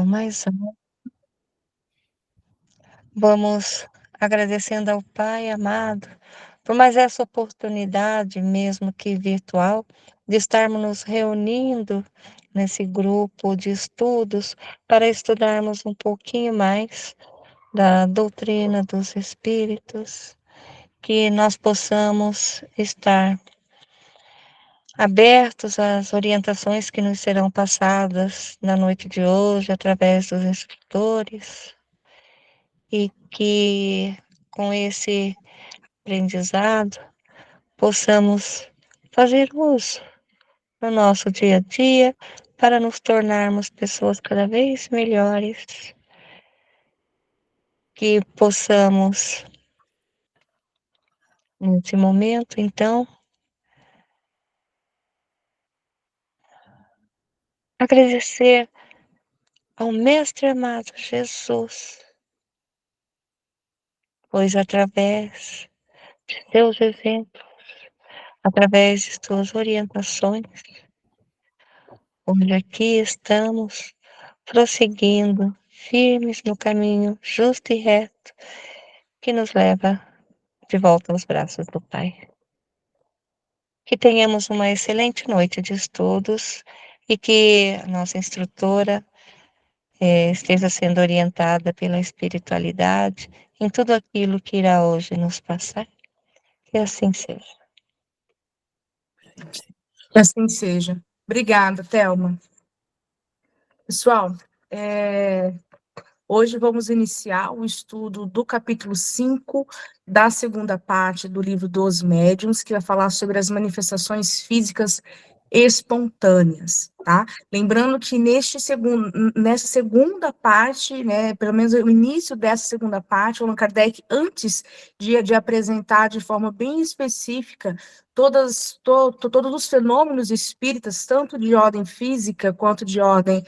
Mais um. Vamos agradecendo ao Pai amado por mais essa oportunidade, mesmo que virtual, de estarmos nos reunindo nesse grupo de estudos para estudarmos um pouquinho mais da doutrina dos Espíritos, que nós possamos estar abertos às orientações que nos serão passadas na noite de hoje através dos instrutores e que com esse aprendizado possamos fazer uso no nosso dia a dia para nos tornarmos pessoas cada vez melhores, que possamos, nesse momento, então, agradecer ao Mestre amado Jesus, pois através de seus exemplos, através de suas orientações, hoje aqui estamos prosseguindo firmes no caminho justo e reto que nos leva de volta aos braços do Pai. Que tenhamos uma excelente noite de estudos e que a nossa instrutora esteja sendo orientada pela espiritualidade em tudo aquilo que irá hoje nos passar. Que assim seja. Que assim seja. Obrigada, Thelma. Pessoal, hoje vamos iniciar o estudo do capítulo 5 da segunda parte do livro dos Médiuns, que vai falar sobre as manifestações físicas espontâneas, tá? Lembrando que nessa segunda parte, né, pelo menos o início dessa segunda parte, Allan Kardec, antes de apresentar de forma bem específica todos os fenômenos espíritas, tanto de ordem física quanto de ordem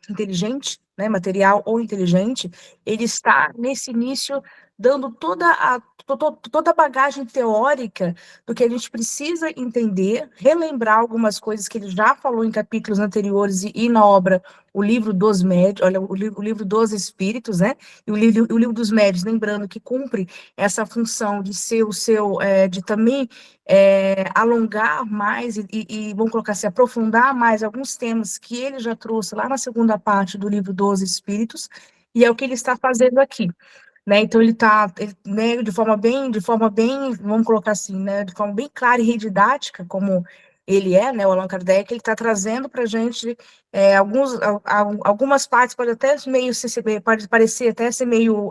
inteligente, né, material ou inteligente, ele está nesse início dando toda a bagagem teórica do que a gente precisa entender, relembrar algumas coisas que ele já falou em capítulos anteriores e na obra O Livro dos Médiuns, olha, o livro dos Espíritos, né? E o livro dos Médiuns, lembrando que cumpre essa função de ser de também alongar mais e vamos colocar assim, aprofundar mais alguns temas que ele já trouxe lá na segunda parte do Livro dos Espíritos, e é o que ele está fazendo aqui. Né, então ele está, né, de forma bem, vamos colocar assim, né, de forma bem clara e didática, como ele né, o Allan Kardec, ele está trazendo para a gente algumas partes, pode até pode parecer até ser meio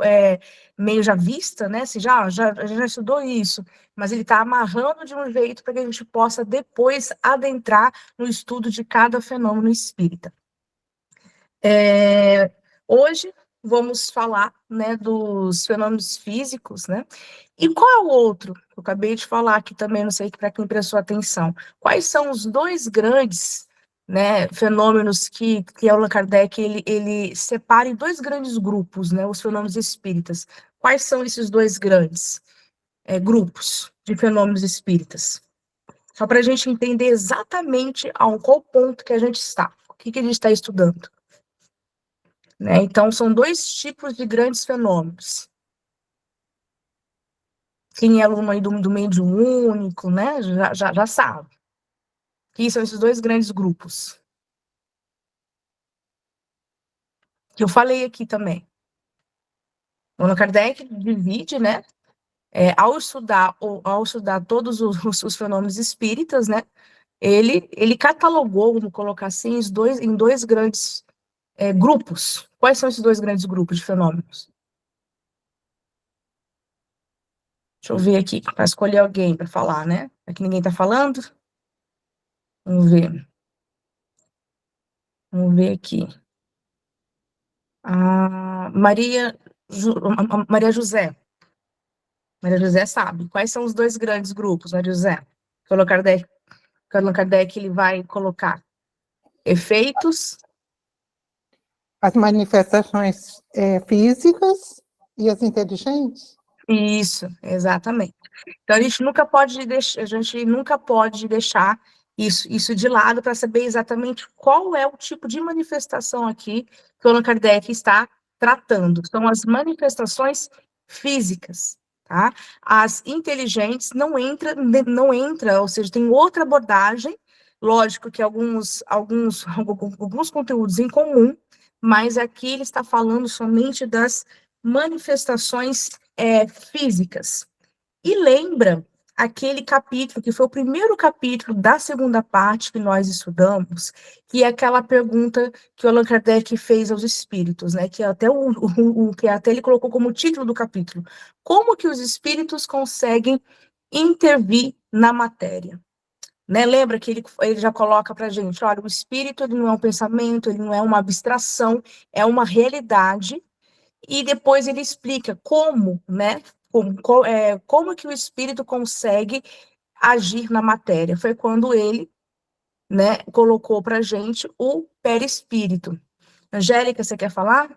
já vista, né, se a gente já estudou isso, mas ele está amarrando de um jeito para que a gente possa depois adentrar no estudo de cada fenômeno espírita. Hoje vamos falar, né, dos fenômenos físicos, né? E qual é o outro? Eu acabei de falar aqui também, não sei para quem prestou atenção. Quais são os dois grandes, né, fenômenos que Allan Kardec ele separa em dois grandes grupos, né, os fenômenos espíritas? Quais são esses dois grandes grupos de fenômenos espíritas? Só para a gente entender exatamente qual ponto que a gente está, o que a gente está estudando. Né? Então, são dois tipos de grandes fenômenos. Quem é aluno aí do medium único, né, já sabe. Que são esses dois grandes grupos. Que eu falei aqui também. O Allan Kardec divide, né, ao estudar todos os fenômenos espíritas, né, ele catalogou, vamos colocar assim, em dois grandes grupos. Quais são esses dois grandes grupos de fenômenos? Deixa eu ver aqui, para escolher alguém para falar, né? Aqui ninguém está falando? Vamos ver. Vamos ver aqui. Maria José. Maria José sabe. Quais são os dois grandes grupos, Maria José? Que o Allan Kardec ele vai colocar efeitos. As manifestações físicas e as inteligentes? Isso, exatamente. Então, a gente nunca pode deixar isso de lado para saber exatamente qual é o tipo de manifestação aqui que o Allan Kardec está tratando. São as manifestações físicas, tá? As inteligentes não entra, ou seja, tem outra abordagem, lógico que alguns conteúdos em comum, mas aqui ele está falando somente das manifestações físicas. E lembra aquele capítulo, que foi o primeiro capítulo da segunda parte que nós estudamos, que é aquela pergunta que o Allan Kardec fez aos espíritos, né? Que até que até ele colocou como título do capítulo. Como que os espíritos conseguem intervir na matéria? Né? Lembra que ele já coloca para a gente, olha, o espírito ele não é um pensamento, ele não é uma abstração, é uma realidade, e depois ele explica como, né? Como que o espírito consegue agir na matéria. Foi quando ele, né, colocou para a gente o perispírito. Angélica, você quer falar?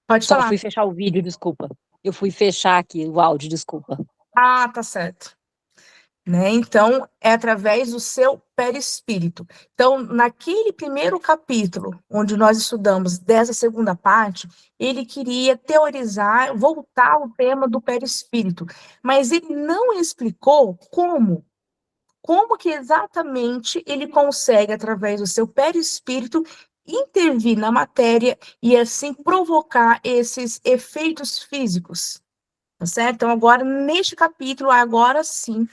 Pode Só falar. fui fechar o vídeo, desculpa. Eu fui fechar aqui o áudio, desculpa. Ah, tá certo. Né? Então, é através do seu perispírito. Então, naquele primeiro capítulo, onde nós estudamos dessa segunda parte, ele queria teorizar, voltar ao tema do perispírito, mas ele não explicou como que exatamente ele consegue, através do seu perispírito, intervir na matéria e assim provocar esses efeitos físicos, tá certo? Então, agora, neste capítulo, agora sim,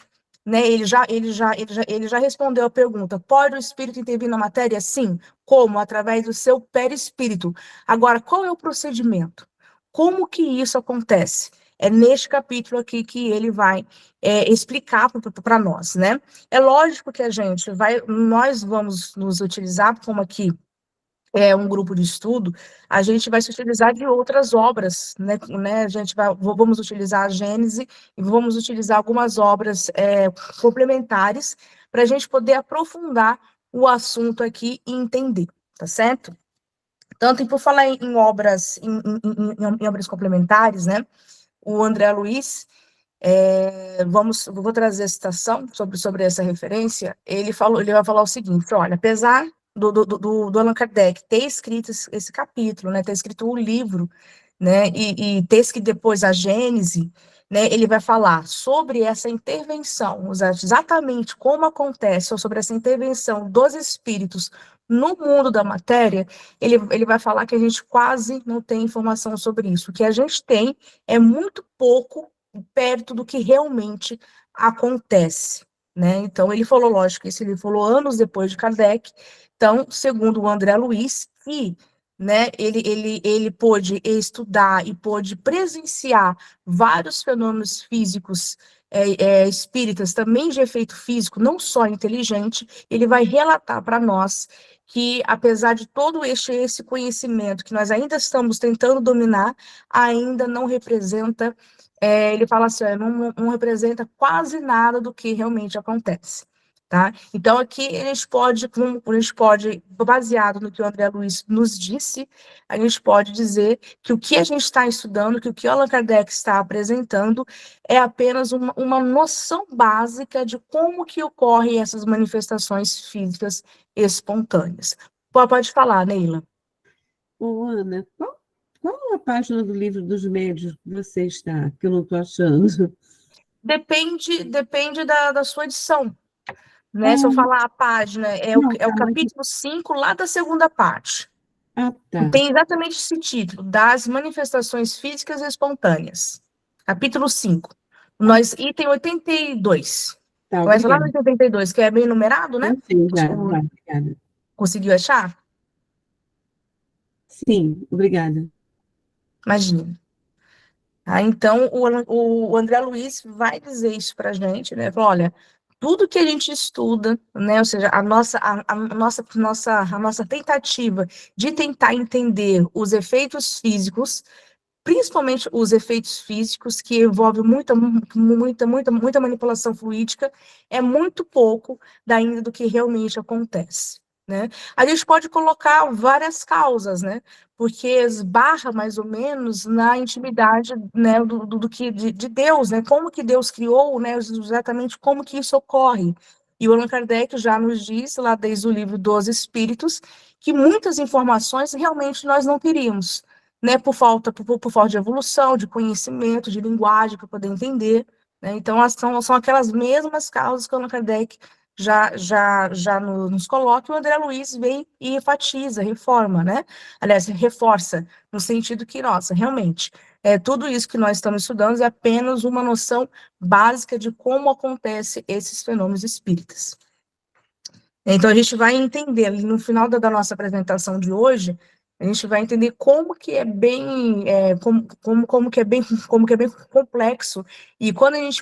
né, ele já respondeu a pergunta: pode o espírito intervir na matéria? Sim. Como? Através do seu perispírito. Agora, qual é o procedimento? Como que isso acontece? É neste capítulo aqui que ele vai explicar para nós, né? É lógico que nós vamos nos utilizar, como aqui é um grupo de estudo, a gente vai se utilizar de outras obras, né? Vamos utilizar a Gênese e vamos utilizar algumas obras complementares para a gente poder aprofundar o assunto aqui e entender, tá certo? Tanto por falar em obras, em obras complementares, né? O André Luiz, vou trazer a citação sobre essa referência. Ele vai falar o seguinte: olha, apesar do Allan Kardec ter escrito esse capítulo, né, ter escrito o livro, né, e ter escrito depois a Gênese, né, ele vai falar sobre essa intervenção, exatamente como acontece, ou sobre essa intervenção dos espíritos no mundo da matéria. Ele vai falar que a gente quase não tem informação sobre isso. O que a gente tem é muito pouco perto do que realmente acontece, né? Então, ele falou, lógico, isso ele falou anos depois de Kardec. Então, segundo o André Luiz, né, ele pôde estudar e pôde presenciar vários fenômenos físicos espíritas, também de efeito físico, não só inteligente. Ele vai relatar para nós que, apesar de todo esse conhecimento que nós ainda estamos tentando dominar, ainda não representa, ele fala assim, não representa quase nada do que realmente acontece. Tá? Então, aqui a gente pode, baseado no que o André Luiz nos disse, a gente pode dizer que o que a gente está estudando, que o que o Allan Kardec está apresentando, é apenas uma noção básica de como que ocorrem essas manifestações físicas espontâneas. Pode falar, Neila. Ô, Ana, qual a página do livro dos médios que você está, que eu não estou achando? Depende da sua edição. Né? Se eu falar a página, é o capítulo 5, lá da segunda parte. Ah, tá. Tem exatamente esse título, das manifestações físicas espontâneas. Capítulo 5. Item 82. Tá, Começa lá no obrigada. item 82, que é bem numerado, né? Sim, já, obrigada. Conseguiu achar? Sim, obrigada. Imagina. Então, o André Luiz vai dizer isso para a gente, né? Fala, olha, tudo que a gente estuda, né? Ou seja, a nossa tentativa de tentar entender os efeitos físicos, principalmente os efeitos físicos, que envolvem muita manipulação fluídica, é muito pouco ainda do que realmente acontece. né? A gente pode colocar várias causas, né? Porque esbarra mais ou menos na intimidade, né, do que de Deus, né? Como que Deus criou, né? Exatamente como que isso ocorre. E o Allan Kardec já nos diz, lá desde o livro dos Espíritos, que muitas informações realmente nós não teríamos, né? Por falta de evolução, de conhecimento, de linguagem para poder entender, né? Então, são aquelas mesmas causas que o Allan Kardec já nos coloca, e o André Luiz vem e enfatiza, reforma, né? Aliás, reforça, no sentido que, nossa, realmente, tudo isso que nós estamos estudando é apenas uma noção básica de como acontecem esses fenômenos espíritas. Então, a gente vai entender, no final da nossa apresentação de hoje, a gente vai entender como que é bem, como que é bem complexo, e quando a gente,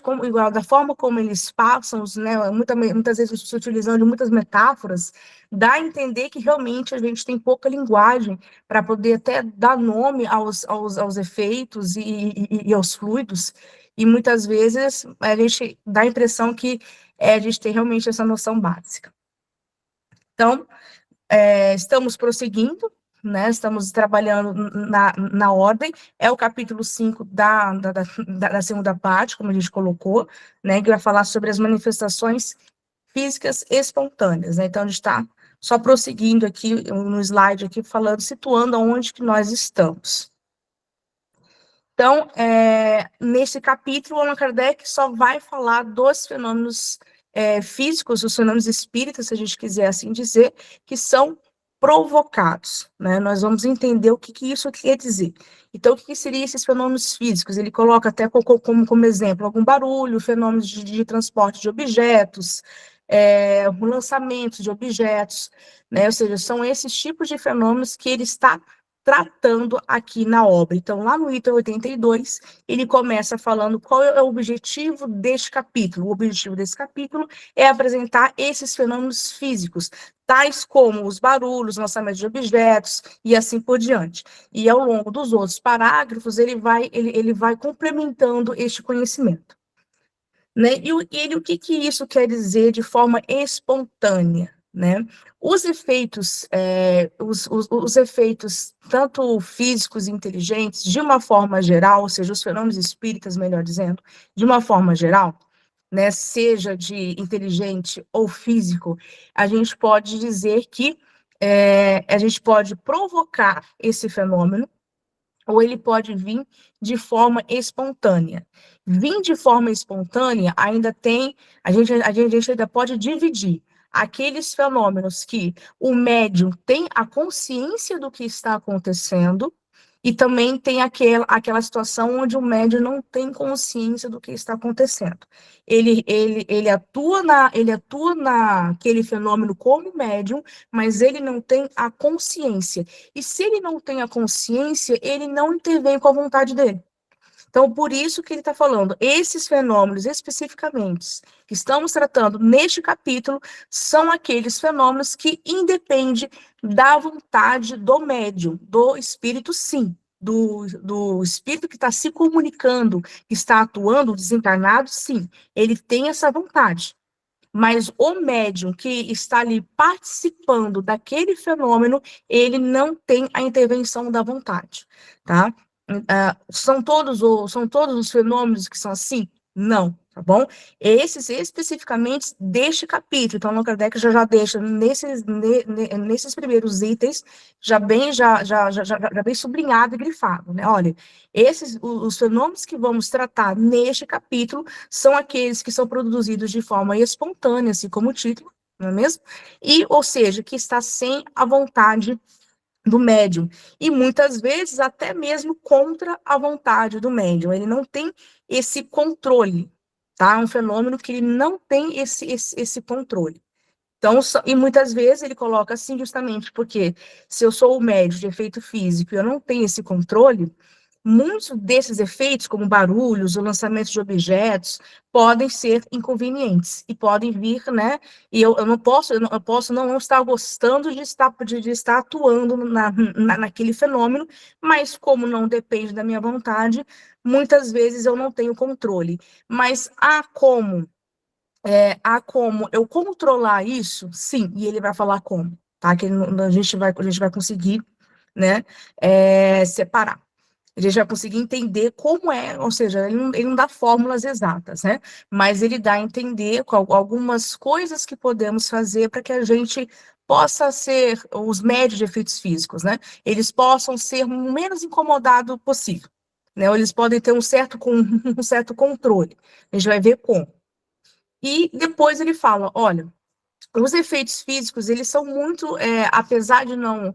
da forma como eles passam, né, muitas vezes se utilizando de muitas metáforas, dá a entender que realmente a gente tem pouca linguagem para poder até dar nome aos efeitos e aos fluidos, e muitas vezes a gente dá a impressão que a gente tem realmente essa noção básica. Então, estamos prosseguindo, né? Estamos trabalhando na ordem, é o capítulo 5 da segunda parte, como a gente colocou, né? Que vai falar sobre as manifestações físicas espontâneas, né? Então, a gente está só prosseguindo aqui no slide, aqui, falando, situando aonde que nós estamos. Então, nesse capítulo, Allan Kardec só vai falar dos fenômenos físicos, os fenômenos espíritas, se a gente quiser assim dizer, que são provocados, né? Nós vamos entender o que isso quer dizer. Então, o que seriam esses fenômenos físicos? Ele coloca até como exemplo algum barulho, fenômenos de transporte de objetos, o lançamento de objetos, né? Ou seja, são esses tipos de fenômenos que ele está tratando aqui na obra. Então, lá no item 82, ele começa falando qual é o objetivo deste capítulo. O objetivo desse capítulo é apresentar esses fenômenos físicos, tais como os barulhos, lançamento de objetos e assim por diante. E ao longo dos outros parágrafos, ele vai complementando este conhecimento. Né? O que isso quer dizer de forma espontânea? Né? Os efeitos, os efeitos tanto físicos e inteligentes, de uma forma geral, ou seja, os fenômenos espíritas, melhor dizendo, de uma forma geral, né, seja de inteligente ou físico, a gente pode dizer que a gente pode provocar esse fenômeno, ou ele pode vir de forma espontânea. Vir de forma espontânea ainda tem, a gente ainda pode dividir aqueles fenômenos que o médium tem a consciência do que está acontecendo, e também tem aquela situação onde o médium não tem consciência do que está acontecendo. Ele atua naquele fenômeno como médium, mas ele não tem a consciência. E se ele não tem a consciência, ele não intervém com a vontade dele. Então, por isso que ele está falando, esses fenômenos especificamente que estamos tratando neste capítulo são aqueles fenômenos que independem da vontade do médium, do espírito, sim, do espírito que está se comunicando, que está atuando, desencarnado, sim, ele tem essa vontade. Mas o médium que está ali participando daquele fenômeno, ele não tem a intervenção da vontade, tá? São todos os fenômenos que são assim? Não, tá bom? Esses especificamente deste capítulo, então, Allan Kardec já deixa nesses primeiros itens, já bem sublinhado e grifado, né? Olha, os fenômenos que vamos tratar neste capítulo são aqueles que são produzidos de forma espontânea, assim como o título, não é mesmo? Ou seja, que está sem a vontade do médium, e muitas vezes até mesmo contra a vontade do médium, ele não tem esse controle, tá? É um fenômeno que ele não tem esse controle. Então, e muitas vezes ele coloca assim justamente porque se eu sou o médium de efeito físico e eu não tenho esse controle, muitos desses efeitos, como barulhos, o lançamento de objetos, podem ser inconvenientes e podem vir, né? E eu posso não estar gostando de estar atuando naquele fenômeno, mas como não depende da minha vontade, muitas vezes eu não tenho controle. Mas há como eu controlar isso? Sim, e ele vai falar como. tá? Que a gente vai conseguir, né, separar. A gente vai conseguir entender como é, ou seja, ele não dá fórmulas exatas, né? Mas ele dá a entender algumas coisas que podemos fazer para que a gente possa ser, os médios de efeitos físicos, né? Eles possam ser o menos incomodado possível, né? Ou eles podem ter um certo controle. A gente vai ver como. E depois ele fala, olha, os efeitos físicos, eles são muito, apesar de não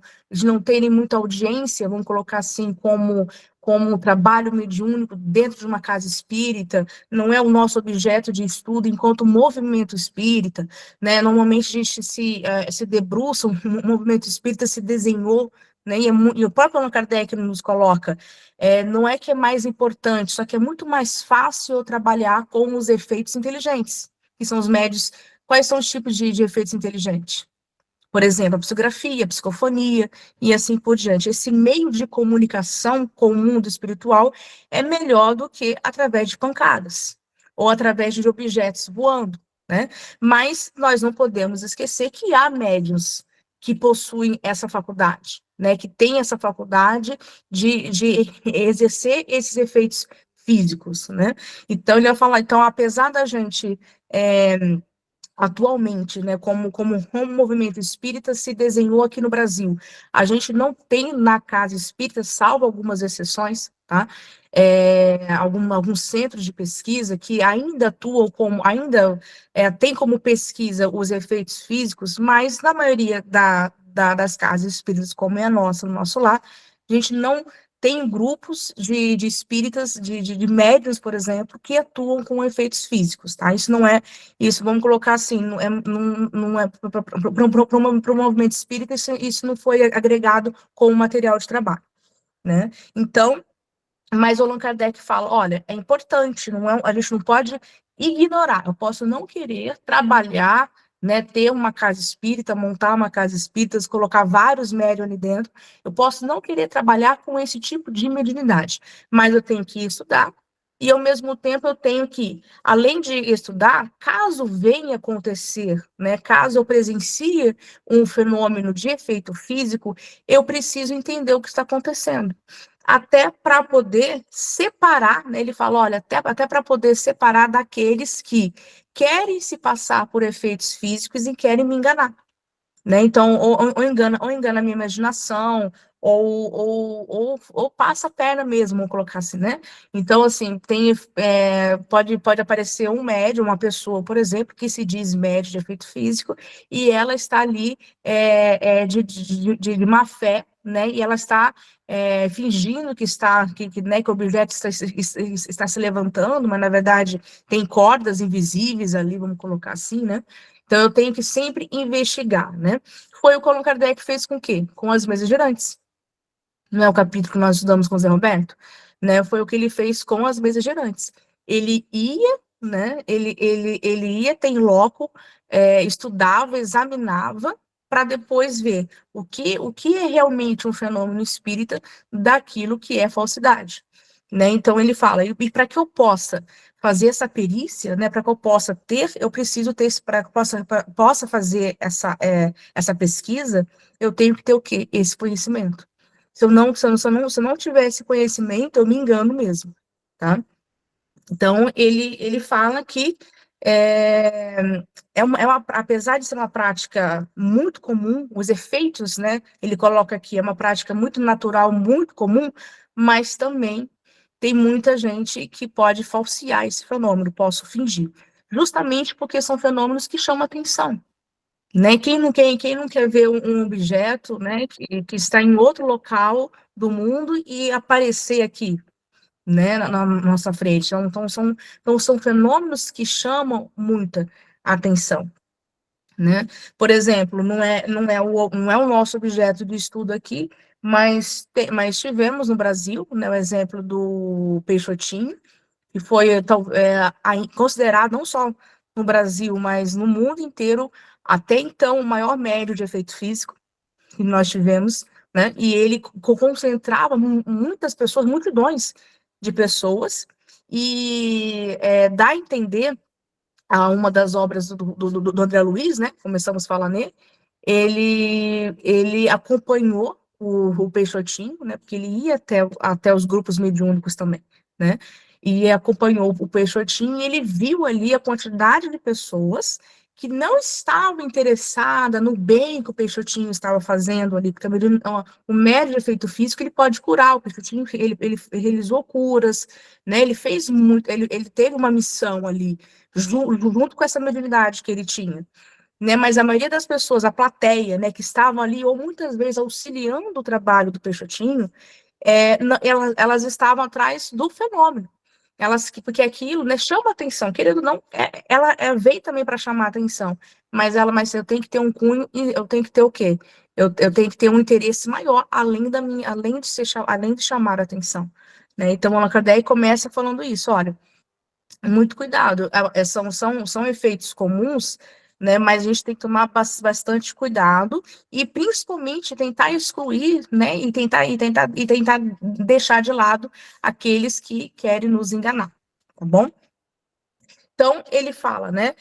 terem muita audiência, vamos colocar assim, como um trabalho mediúnico dentro de uma casa espírita, não é o nosso objeto de estudo enquanto movimento espírita, né? Normalmente a gente se debruça, o movimento espírita se desenhou, né? E o próprio Allan Kardec nos coloca, não é que é mais importante, só que é muito mais fácil eu trabalhar com os efeitos inteligentes, que são os médios. Quais são os tipos de efeitos inteligentes? Por exemplo, a psicografia, a psicofonia e assim por diante. Esse meio de comunicação com o mundo espiritual é melhor do que através de pancadas ou através de objetos voando, né? Mas nós não podemos esquecer que há médiuns que possuem essa faculdade, né? Que têm essa faculdade de exercer esses efeitos físicos, né? Então, ele vai falar, então, apesar da gente atualmente, né, como o movimento espírita se desenhou aqui no Brasil. A gente não tem na casa espírita, salvo algumas exceções, tá? Alguns centros de pesquisa que ainda atuam ainda tem como pesquisa os efeitos físicos, mas na maioria das casas espíritas, como é a nossa, no nosso lar, a gente não tem grupos de espíritas, de médiuns, por exemplo, que atuam com efeitos físicos, tá? Isso não é, isso vamos colocar assim, não é para o movimento espírita, isso não foi agregado como material de trabalho, né? Então, mas o Allan Kardec fala, olha, é importante, a gente não pode ignorar, eu posso não querer trabalhar, né, ter uma casa espírita, montar uma casa espírita, colocar vários médiuns ali dentro, eu posso não querer trabalhar com esse tipo de mediunidade, mas eu tenho que estudar, e ao mesmo tempo eu tenho que, além de estudar, caso venha acontecer, né, caso eu presencie um fenômeno de efeito físico, eu preciso entender o que está acontecendo. Até para poder separar, né, ele fala, olha, até para poder separar daqueles que querem se passar por efeitos físicos e querem me enganar, né? Então, ou engana a minha imaginação, ou passa a perna mesmo, vamos colocar assim, né? Então, assim, pode aparecer um médium, uma pessoa, por exemplo, que se diz médium de efeito físico, e ela está ali de má fé, né? E ela está fingindo né, que o objeto está se levantando, mas, na verdade, tem cordas invisíveis ali, vamos colocar assim, né? Então, eu tenho que sempre investigar, né? Foi o que o Allan Kardec fez com o quê? Com as mesas girantes. Não é o capítulo que nós estudamos com o Zé Roberto? Né? Foi o que ele fez com as mesas girantes. Ele ia, né? Ele ia, tem loco, estudava, examinava, para depois ver o que é realmente um fenômeno espírita daquilo que é falsidade. Né? Então, ele fala, e para que eu possa fazer essa perícia, né, para que eu possa ter, eu preciso ter, para que eu possa fazer essa pesquisa, eu tenho que ter o quê? Esse conhecimento. Se eu não tiver esse conhecimento, eu me engano mesmo, tá? Então, ele fala que apesar de ser uma prática muito comum, os efeitos, né, ele coloca aqui, é uma prática muito natural, muito comum, mas também tem muita gente que pode falsear esse fenômeno, posso fingir, justamente porque são fenômenos que chamam atenção, né? Quem não quer ver um objeto, né, que está em outro local do mundo e aparecer aqui, né, na nossa frente? Então, são fenômenos que chamam muita atenção, né? Por exemplo, não é o nosso objeto de estudo aqui, mas tivemos no Brasil, né, o exemplo do Peixotinho, que foi considerado não só no Brasil, mas no mundo inteiro, até então, o maior médium de efeito físico que nós tivemos, né? E ele concentrava muitas pessoas, multidões de pessoas, e dá a entender a uma das obras do André Luiz, né? Começamos a falar nele, ele acompanhou o Peixotinho, né, porque ele ia até os grupos mediúnicos também, né, e acompanhou o Peixotinho e ele viu ali a quantidade de pessoas que não estavam interessadas no bem que o Peixotinho estava fazendo ali, porque o médium de efeito físico, ele pode curar, o Peixotinho, ele realizou curas, né, ele fez muito, ele teve uma missão ali, junto com essa mediunidade que ele tinha, né, mas a maioria das pessoas, a plateia, né, que estavam ali, ou muitas vezes auxiliando o trabalho do Peixotinho, elas estavam atrás do fenômeno. Porque aquilo, né, chama atenção, querendo ou não, ela veio também para chamar atenção, mas eu tenho que ter um cunho, e eu tenho que ter o quê? Eu tenho que ter um interesse maior, além de chamar atenção, né? Então, Allan Kardec começa falando isso, olha, muito cuidado, são efeitos comuns, né, mas a gente tem que tomar bastante cuidado e principalmente tentar excluir, né, e tentar deixar de lado aqueles que querem nos enganar, tá bom? Então, ele fala, né,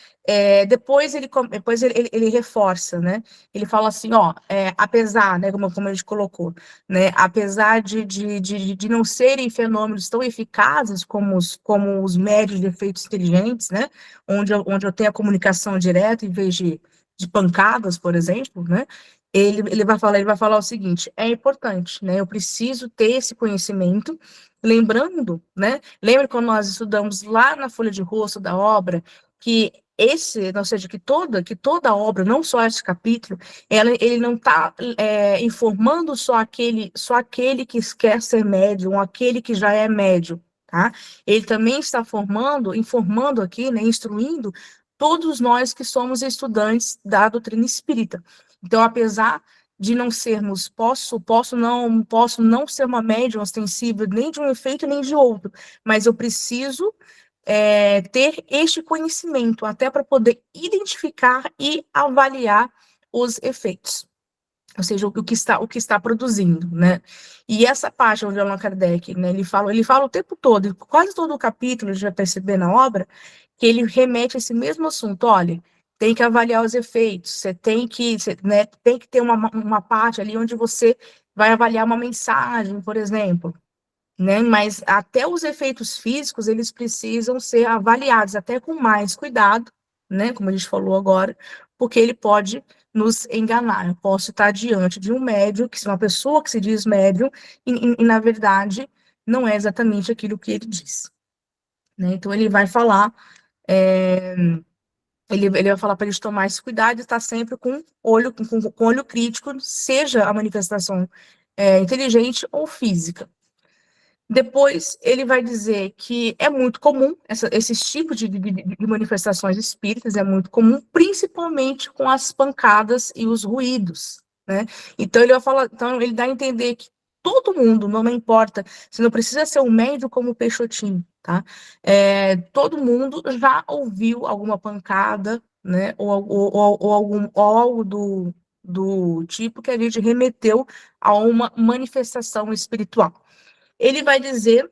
depois ele reforça, né, ele fala assim, ó, apesar, né, como a gente colocou, né, apesar de não serem fenômenos tão eficazes como os médios de efeitos inteligentes, né, onde eu tenho a comunicação direta em vez de pancadas, por exemplo, né, ele vai falar o seguinte, é importante, né, eu preciso ter esse conhecimento, lembrando, né, lembra quando nós estudamos lá na folha de rosto da obra, que ou seja, que toda a obra, não só esse capítulo, ele não está informando só aquele que quer ser médium, aquele que já é médium, tá? Ele também está informando aqui, né, instruindo todos nós que somos estudantes da doutrina espírita. Então, apesar de não sermos, posso não ser uma médium ostensiva nem de um efeito nem de outro, mas eu preciso ter este conhecimento até para poder identificar e avaliar os efeitos, ou seja, o que está produzindo, né? E essa parte onde Allan Kardec, né, ele fala o tempo todo, quase todo o capítulo, a gente vai perceber na obra, que ele remete a esse mesmo assunto, olha, tem que avaliar os efeitos, né, tem que ter uma parte ali onde você vai avaliar uma mensagem, por exemplo, né, mas até os efeitos físicos, eles precisam ser avaliados, até com mais cuidado, né, como a gente falou agora, porque ele pode nos enganar. Eu posso estar diante de um médium, que é uma pessoa que se diz médium, e na verdade, não é exatamente aquilo que ele diz, né, então ele vai falar, ele vai falar para eles tomar esse cuidado e estar sempre com olho crítico, seja a manifestação inteligente ou física. Depois, ele vai dizer que é muito comum, esses tipos de manifestações espíritas é muito comum, principalmente com as pancadas e os ruídos, né? Então, ele vai falar, então, ele dá a entender que todo mundo, não importa, você não precisa ser um médium como o Peixotinho, tá? Todo mundo já ouviu alguma pancada, né? Ou algo do tipo que a gente remeteu a uma manifestação espiritual. Ele vai dizer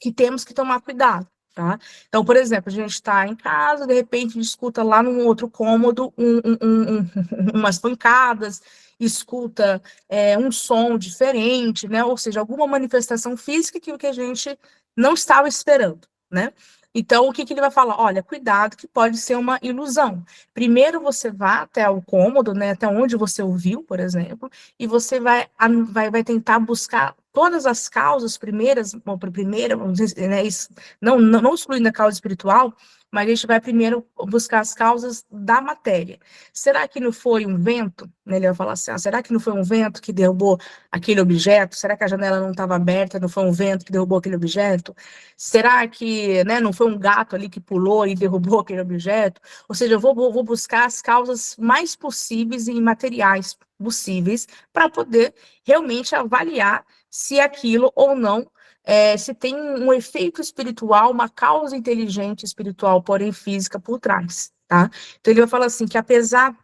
que temos que tomar cuidado, tá? Então, por exemplo, a gente está em casa, de repente a gente escuta lá num outro cômodo umas pancadas, escuta um som diferente, né? Ou seja, alguma manifestação física que a gente não estava esperando, né? Então, o que ele vai falar? Olha, cuidado, que pode ser uma ilusão. Primeiro você vai até o cômodo, né, até onde você ouviu, por exemplo, e você vai tentar buscar todas as causas primeiras, né, não excluindo a causa espiritual, mas a gente vai primeiro buscar as causas da matéria. Será que não foi um vento? Ele vai falar assim, será que não foi um vento que derrubou aquele objeto? Será que a janela não estava aberta, não foi um vento que derrubou aquele objeto? Será que, né, não foi um gato ali que pulou e derrubou aquele objeto? Ou seja, eu vou buscar as causas mais possíveis e materiais possíveis para poder realmente avaliar se aquilo ou não, se tem um efeito espiritual, uma causa inteligente espiritual, porém física por trás, tá? Então ele vai falar assim, que apesar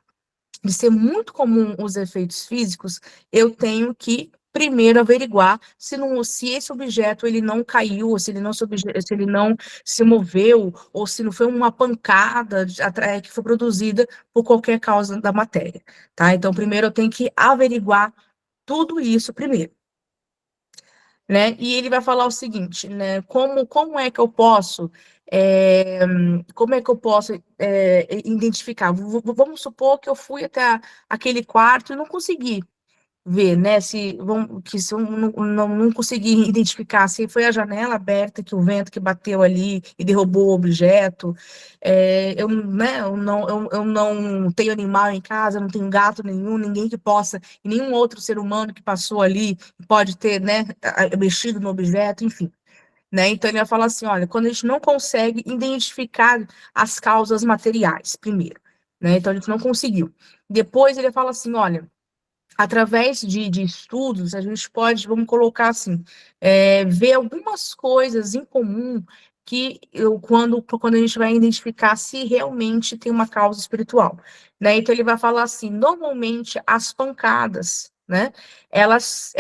de ser muito comum os efeitos físicos, eu tenho que primeiro averiguar se esse objeto ele não caiu, ou se ele não se ele não se moveu, ou se não foi uma pancada que foi produzida por qualquer causa da matéria, tá? Então, primeiro eu tenho que averiguar tudo isso primeiro, né? E ele vai falar o seguinte, né? Como é que eu posso identificar? Vamos supor que eu fui até aquele quarto e não consegui ver, né, se eu não consegui identificar se foi a janela aberta, que o vento que bateu ali e derrubou o objeto, eu não tenho animal em casa, não tenho gato nenhum, ninguém que possa, e nenhum outro ser humano que passou ali pode ter, né, mexido no objeto, enfim. Né? Então, ele vai falar assim, olha, quando a gente não consegue identificar as causas materiais, primeiro, né? Então, a gente não conseguiu. Depois, ele fala assim, olha, através de estudos, a gente pode, vamos colocar assim, ver algumas coisas em comum quando a gente vai identificar se realmente tem uma causa espiritual, né? Então ele vai falar assim, normalmente as pancadas, né? Elas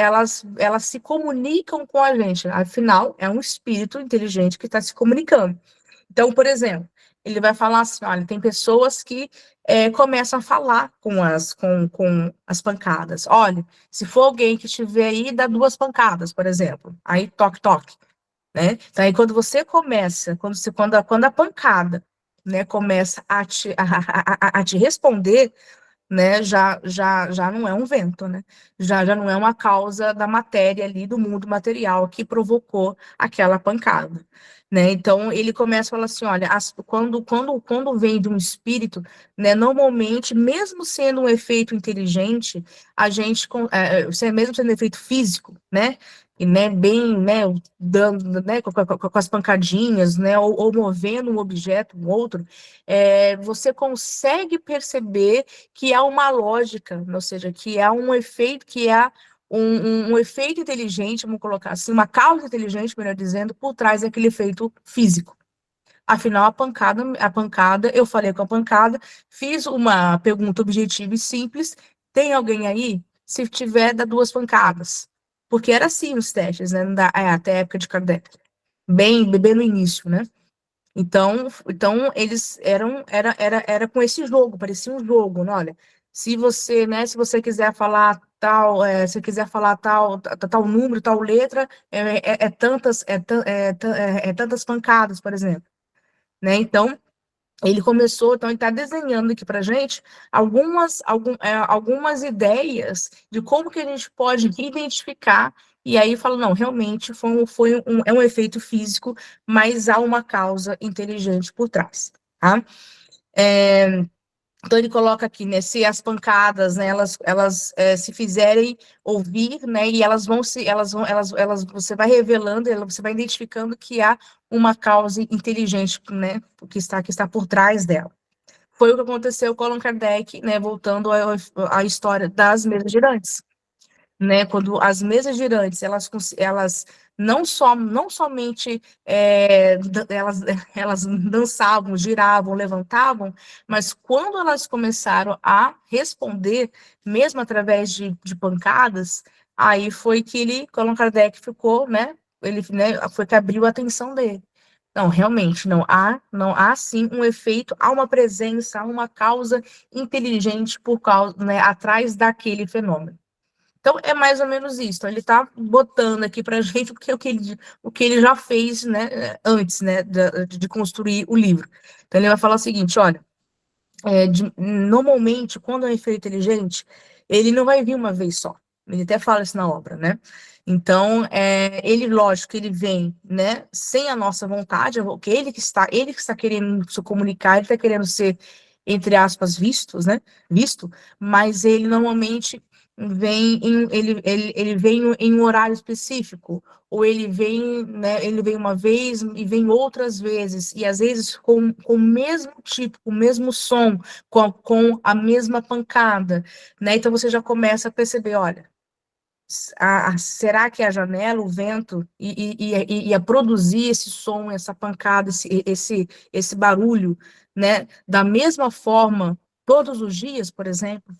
se comunicam com a gente, afinal, é um espírito inteligente que está se comunicando. Então, por exemplo, ele vai falar assim, olha, tem pessoas que começam a falar com as pancadas. Olha, se for alguém que estiver aí, dá 2 pancadas, por exemplo. Aí, toque, toque, né? Então, aí quando você começa, quando a pancada, né, começa a te responder, né, já não é um vento, né? Já não é uma causa da matéria ali, do mundo material que provocou aquela pancada, né? Então ele começa a falar assim, olha, quando vem de um espírito, né, normalmente, mesmo sendo um efeito inteligente, a gente, mesmo sendo um efeito físico, né? E, né, bem, né, dando, né, com as pancadinhas, né, ou movendo um objeto, um outro, você consegue perceber que há uma lógica, ou seja, que há um efeito, que há um efeito inteligente, vamos colocar assim, uma causa inteligente, melhor dizendo, por trás daquele efeito físico. Afinal, a pancada, eu falei com a pancada, fiz uma pergunta objetiva e simples, tem alguém aí? Se tiver, dá 2 pancadas. Porque era assim os testes, né? Até a época de Kardec. Bem no início, né? Então eles era com esse jogo, parecia um jogo, né? Olha, se você, né, se você quiser falar tal, se quiser falar tal número, tal letra, tantas pancadas, por exemplo, né? Então então ele está desenhando aqui para gente algumas ideias de como que a gente pode identificar, e aí fala, não, realmente é um efeito físico, mas há uma causa inteligente por trás, tá? Então ele coloca aqui, né, se as pancadas, né, elas se fizerem ouvir, né, e você vai revelando, você vai identificando que há uma causa inteligente, né, que está por trás dela. Foi o que aconteceu com Allan Kardec, né, voltando à história das mesas girantes, né, quando as mesas girantes, elas não somente elas dançavam, giravam, levantavam, mas quando elas começaram a responder, mesmo através de pancadas, aí foi que Allan Kardec ficou, né, ele, né, foi que abriu a atenção dele. Não, realmente, não há sim um efeito, há uma presença, há uma causa inteligente por causa, né, atrás daquele fenômeno. Então, é mais ou menos isso. Então, ele está botando aqui para a gente o que ele já fez, né, antes, né, de construir o livro. Então, ele vai falar o seguinte, olha, normalmente, quando é um efeito inteligente, ele não vai vir uma vez só. Ele até fala isso na obra, né? Então, lógico, ele vem, né, sem a nossa vontade, que ele que está querendo se comunicar, ele está querendo ser, entre aspas, visto, mas ele normalmente ele vem em um horário específico, ou ele vem uma vez e vem outras vezes, e às vezes com o mesmo tipo, com o mesmo som, com a mesma pancada, né? Então você já começa a perceber, olha, será que a janela, o vento, ia produzir esse som, essa pancada, esse barulho, né? Da mesma forma, todos os dias, por exemplo?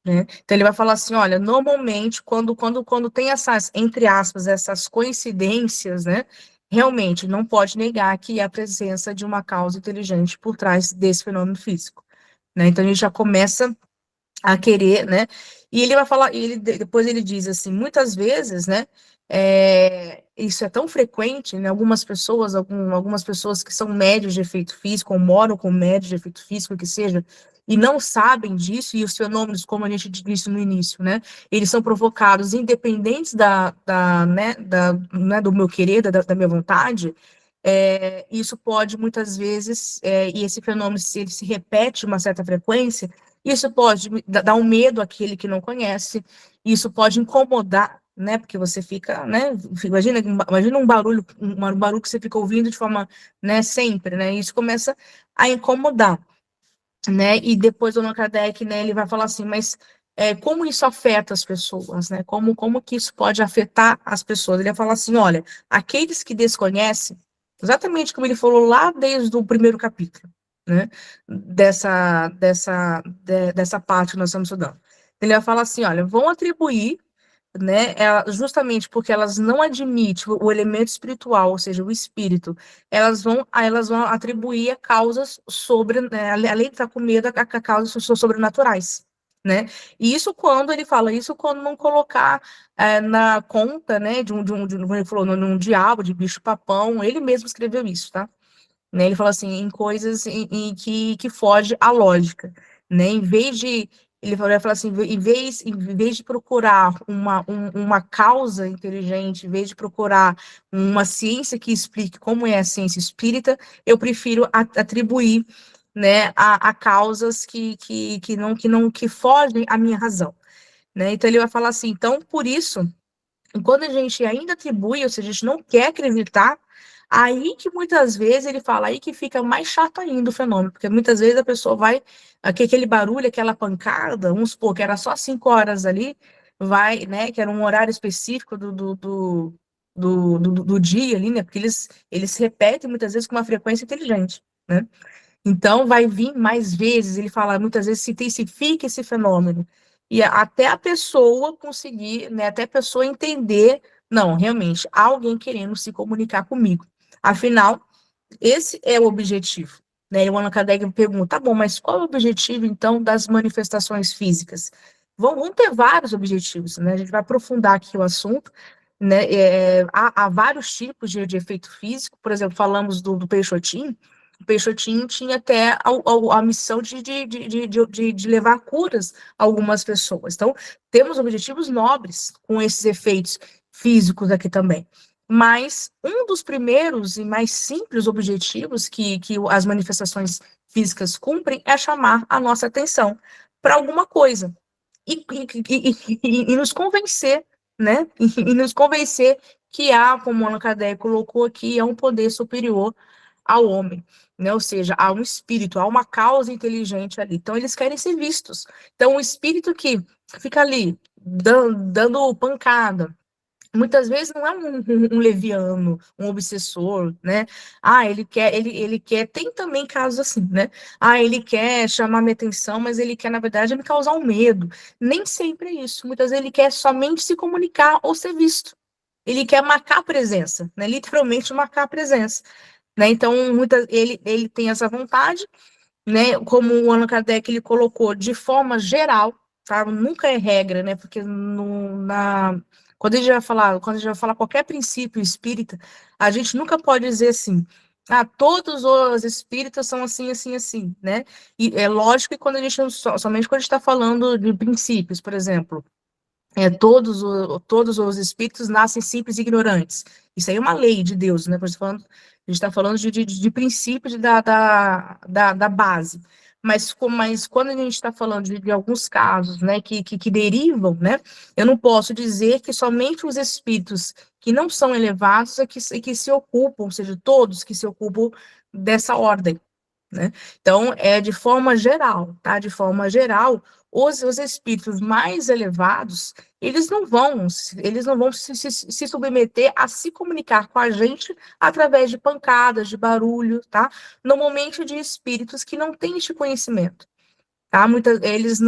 né? Então ele vai falar assim, olha, normalmente quando tem essas, entre aspas, essas coincidências, né? Realmente não pode negar que há a presença de uma causa inteligente por trás desse fenômeno físico, né? Então a gente já começa a querer, né? E ele vai falar, depois ele diz assim, muitas vezes, né? Isso é tão frequente, né? Algumas pessoas que são médios de efeito físico, ou moram com médios de efeito físico, que seja, e não sabem disso, e os fenômenos, como a gente disse no início, né? Eles são provocados independentes né, do meu querer, da minha vontade. Isso pode muitas vezes, e esse fenômeno, se ele se repete uma certa frequência, isso pode dar um medo àquele que não conhece, isso pode incomodar, né? Porque você fica, né? Imagina um barulho que você fica ouvindo de forma, né? Sempre, né? Isso começa a incomodar, né? E depois o Allan Kardec, né? Ele vai falar assim, mas como isso afeta as pessoas, né? Como que isso pode afetar as pessoas? Ele vai falar assim, olha, aqueles que desconhecem, exatamente como ele falou lá desde o primeiro capítulo, né, dessa parte que nós estamos estudando. Ele vai falar assim, olha, vão atribuir, né, justamente porque elas não admitem o elemento espiritual, ou seja, o espírito, elas vão atribuir a causas além de estar com medo, a causas sobrenaturais, né? E isso quando ele fala isso, quando não colocar na conta, né, como ele falou, num diabo, de bicho-papão, ele mesmo escreveu isso, tá? Né? Ele fala assim, em coisas em que foge à lógica, né? Em vez de, ele vai falar assim, em vez de procurar uma causa inteligente, em vez de procurar uma ciência que explique como é a ciência espírita, eu prefiro atribuir, né, a causas que fogem à minha razão, né? Então ele vai falar assim, então por isso, quando a gente ainda atribui, ou seja, a gente não quer acreditar, aí que muitas vezes ele fala, aí que fica mais chato ainda o fenômeno, porque muitas vezes a pessoa vai, aquele barulho, aquela pancada, vamos supor que era só 5 horas ali, vai, né, que era um horário específico do dia ali, né, porque eles repetem muitas vezes com uma frequência inteligente, né. Então, vai vir mais vezes, ele fala, muitas vezes se intensifica esse fenômeno. E até a pessoa conseguir, né, até a pessoa entender, não, realmente, há alguém querendo se comunicar comigo. Afinal, esse é o objetivo. Né? E o Allan Kardec pergunta, tá bom, mas qual é o objetivo, então, das manifestações físicas? Vão ter vários objetivos, né? A gente vai aprofundar aqui o assunto, né? Há vários tipos de efeito físico, por exemplo, falamos do Peixotinho. O Peixotinho tinha até a missão de levar curas a algumas pessoas. Então, temos objetivos nobres com esses efeitos físicos aqui também. Mas um dos primeiros e mais simples objetivos que as manifestações físicas cumprem é chamar a nossa atenção para alguma coisa e nos convencer, né? E nos convencer que há, como Allan Kardec colocou aqui, é um poder superior ao homem, né? Ou seja, há um espírito, há uma causa inteligente ali. Então, eles querem ser vistos. Então, o espírito que fica ali dando pancada, muitas vezes não é um leviano, um obsessor, né? Ele quer, tem também casos assim, né? Ele quer chamar minha atenção, mas ele quer, na verdade, me causar um medo. Nem sempre é isso. Muitas vezes ele quer somente se comunicar ou ser visto. Ele quer marcar presença, né? Literalmente marcar presença, né? Então, ele tem essa vontade, né? Como o Allan Kardec ele colocou, de forma geral, tá? Nunca é regra, né? Porque quando a gente vai falar qualquer princípio espírita, a gente nunca pode dizer assim, todos os espíritas são assim, assim, assim, né? E é lógico que quando a gente somente quando a gente está falando de princípios, por exemplo, todos os espíritos nascem simples e ignorantes. Isso aí é uma lei de Deus, né? A gente está falando de princípios da base. Mas quando a gente está falando de alguns casos, né, que derivam, né, eu não posso dizer que somente os espíritos que não são elevados é que se ocupam, ou seja, todos que se ocupam dessa ordem, né? Então, de forma geral, tá? De forma geral, os espíritos mais elevados, eles não vão se submeter a se comunicar com a gente através de pancadas, de barulho, tá? Normalmente de espíritos que não têm este conhecimento, tá? Eles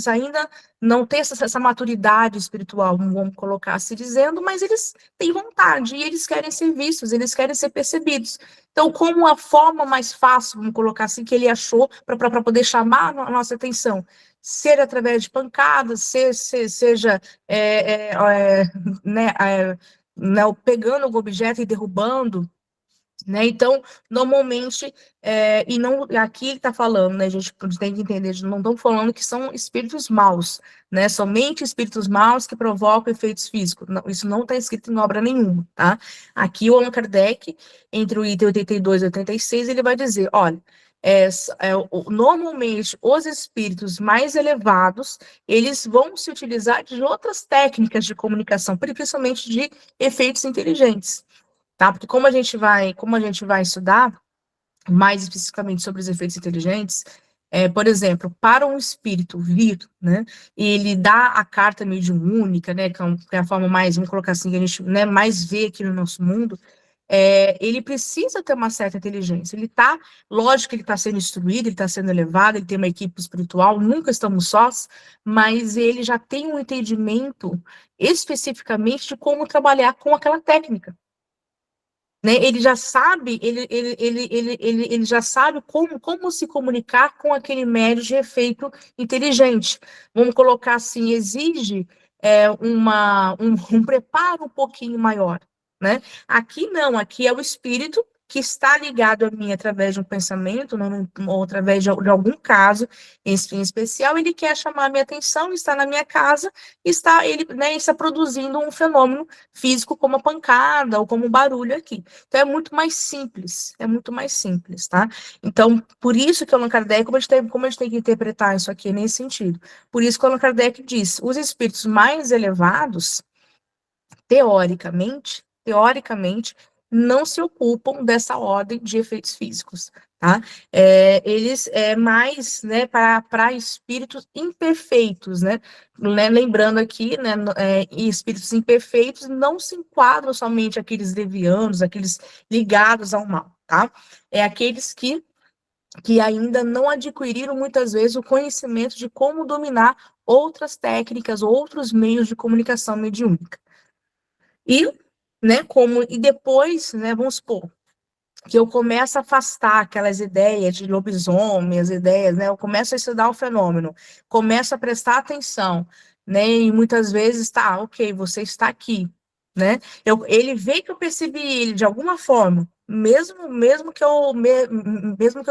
ainda não têm essa maturidade espiritual, vamos colocar assim dizendo, mas eles têm vontade e eles querem ser vistos, eles querem ser percebidos. Então, como a forma mais fácil, vamos colocar assim, que ele achou para poder chamar a nossa atenção, ser através de pancadas, seja né, pegando o objeto e derrubando, né? Então, normalmente, e não, aqui ele está falando, né, a gente tem que entender, não estão falando que são espíritos maus, né, somente espíritos maus que provocam efeitos físicos, não, isso não está escrito em obra nenhuma, tá? Aqui o Allan Kardec, entre o item 82 e 86, ele vai dizer, olha, normalmente os espíritos mais elevados, eles vão se utilizar de outras técnicas de comunicação, principalmente de efeitos inteligentes, tá? Porque como a gente vai estudar mais especificamente sobre os efeitos inteligentes, por exemplo, para um espírito vir, né, ele dá a carta mediúnica, né, que é a forma mais, vamos colocar assim, que a gente, né, mais vê aqui no nosso mundo, ele precisa ter uma certa inteligência. Lógico que ele está sendo instruído, ele está sendo elevado, ele tem uma equipe espiritual, nunca estamos sós, mas ele já tem um entendimento especificamente de como trabalhar com aquela técnica. Né? Ele já sabe, ele já sabe como se comunicar com aquele médio de efeito inteligente. Vamos colocar assim, exige um preparo um pouquinho maior. Né? Aqui não, aqui é o espírito que está ligado a mim através de um pensamento, ou através de algum caso em especial, ele quer chamar a minha atenção, está na minha casa, está produzindo um fenômeno físico como a pancada ou como o barulho aqui. Então, é muito mais simples, tá? Então, por isso que o Allan Kardec, como a gente tem que interpretar isso aqui nesse sentido? Por isso que o Allan Kardec diz, os espíritos mais elevados, teoricamente, não se ocupam dessa ordem de efeitos físicos, tá? Eles mais, né, para espíritos imperfeitos, né? Lembrando aqui, né, espíritos imperfeitos não se enquadram somente aqueles levianos, aqueles ligados ao mal, tá? É aqueles que ainda não adquiriram muitas vezes o conhecimento de como dominar outras técnicas, outros meios de comunicação mediúnica. E depois, né, vamos supor, que eu começo a afastar aquelas ideias de lobisomem, as ideias, né, eu começo a estudar o fenômeno, começo a prestar atenção, né, e muitas vezes, tá, ok, você está aqui, né, ele vê que eu percebi ele de alguma forma, mesmo que eu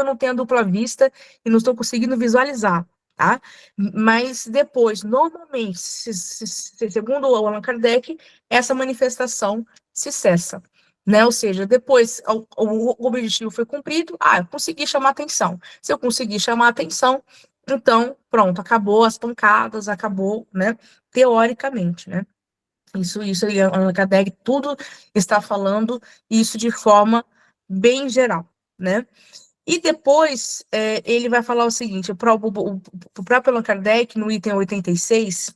não tenha dupla vista e não estou conseguindo visualizar, tá? Mas depois, normalmente, segundo o Allan Kardec, essa manifestação se cessa, né? Ou seja, depois o objetivo foi cumprido, eu consegui chamar atenção. Se eu conseguir chamar atenção, então, pronto, acabou as pancadas, acabou, né? Teoricamente, né? Isso aí, Allan Kardec, tudo está falando isso de forma bem geral, né? E depois, ele vai falar o seguinte, o próprio Allan Kardec, no item 86,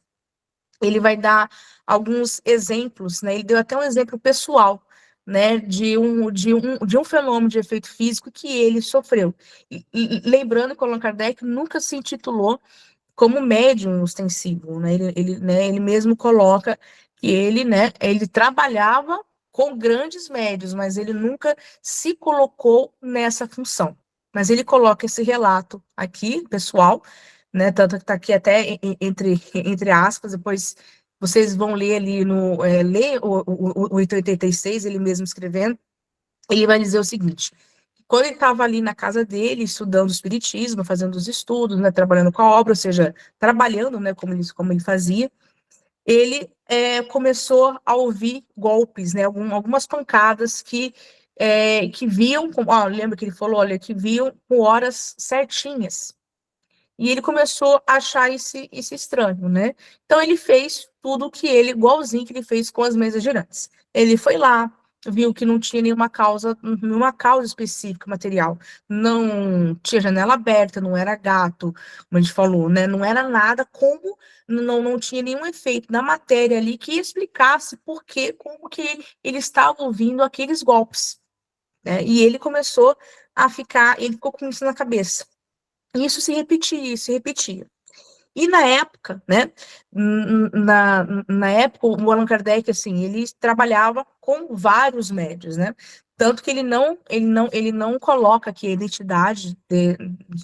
ele vai dar alguns exemplos, né? Ele deu até um exemplo pessoal, né? De um fenômeno de efeito físico que ele sofreu. E lembrando que o Allan Kardec nunca se intitulou como médium ostensivo, né? Ele mesmo coloca que ele trabalhava com grandes médios, mas ele nunca se colocou nessa função. Mas ele coloca esse relato aqui, pessoal, né? Tanto que está aqui até entre aspas, depois vocês vão ler ali ler o 886, ele mesmo escrevendo, ele vai dizer o seguinte: quando ele estava ali na casa dele, estudando o espiritismo, fazendo os estudos, né, trabalhando com a obra, ou seja, trabalhando, né, como ele fazia, ele começou a ouvir golpes, né, algumas pancadas que viam, lembra que ele falou, olha, que viam com horas certinhas. E ele começou a achar esse estranho, né? Então ele fez tudo que igualzinho que ele fez com as mesas girantes. Ele foi lá, viu que não tinha nenhuma causa específica material. Não tinha janela aberta, não era gato, como a gente falou, né? Não era nada, como não tinha nenhum efeito na matéria ali que explicasse como que ele estava ouvindo aqueles golpes, né? E ele começou ele ficou com isso na cabeça. E isso se repetia, se repetia. E na época, né, na época, o Allan Kardec, assim, ele trabalhava com vários médios, né, tanto que ele não coloca aqui a identidade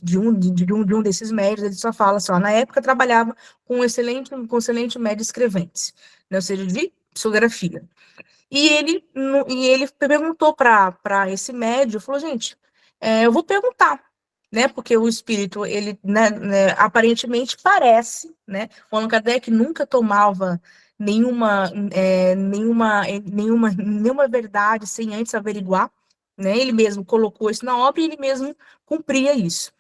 de um desses médios, ele só fala assim, ó, na época trabalhava com um excelente médio escrevente, né, ou seja, de psicografia. E ele perguntou para esse médium, falou, gente, eu vou perguntar, né, porque o espírito, ele, aparentemente parece, né, o Allan Kardec nunca tomava nenhuma verdade sem antes averiguar, né, ele mesmo colocou isso na obra e ele mesmo cumpria isso.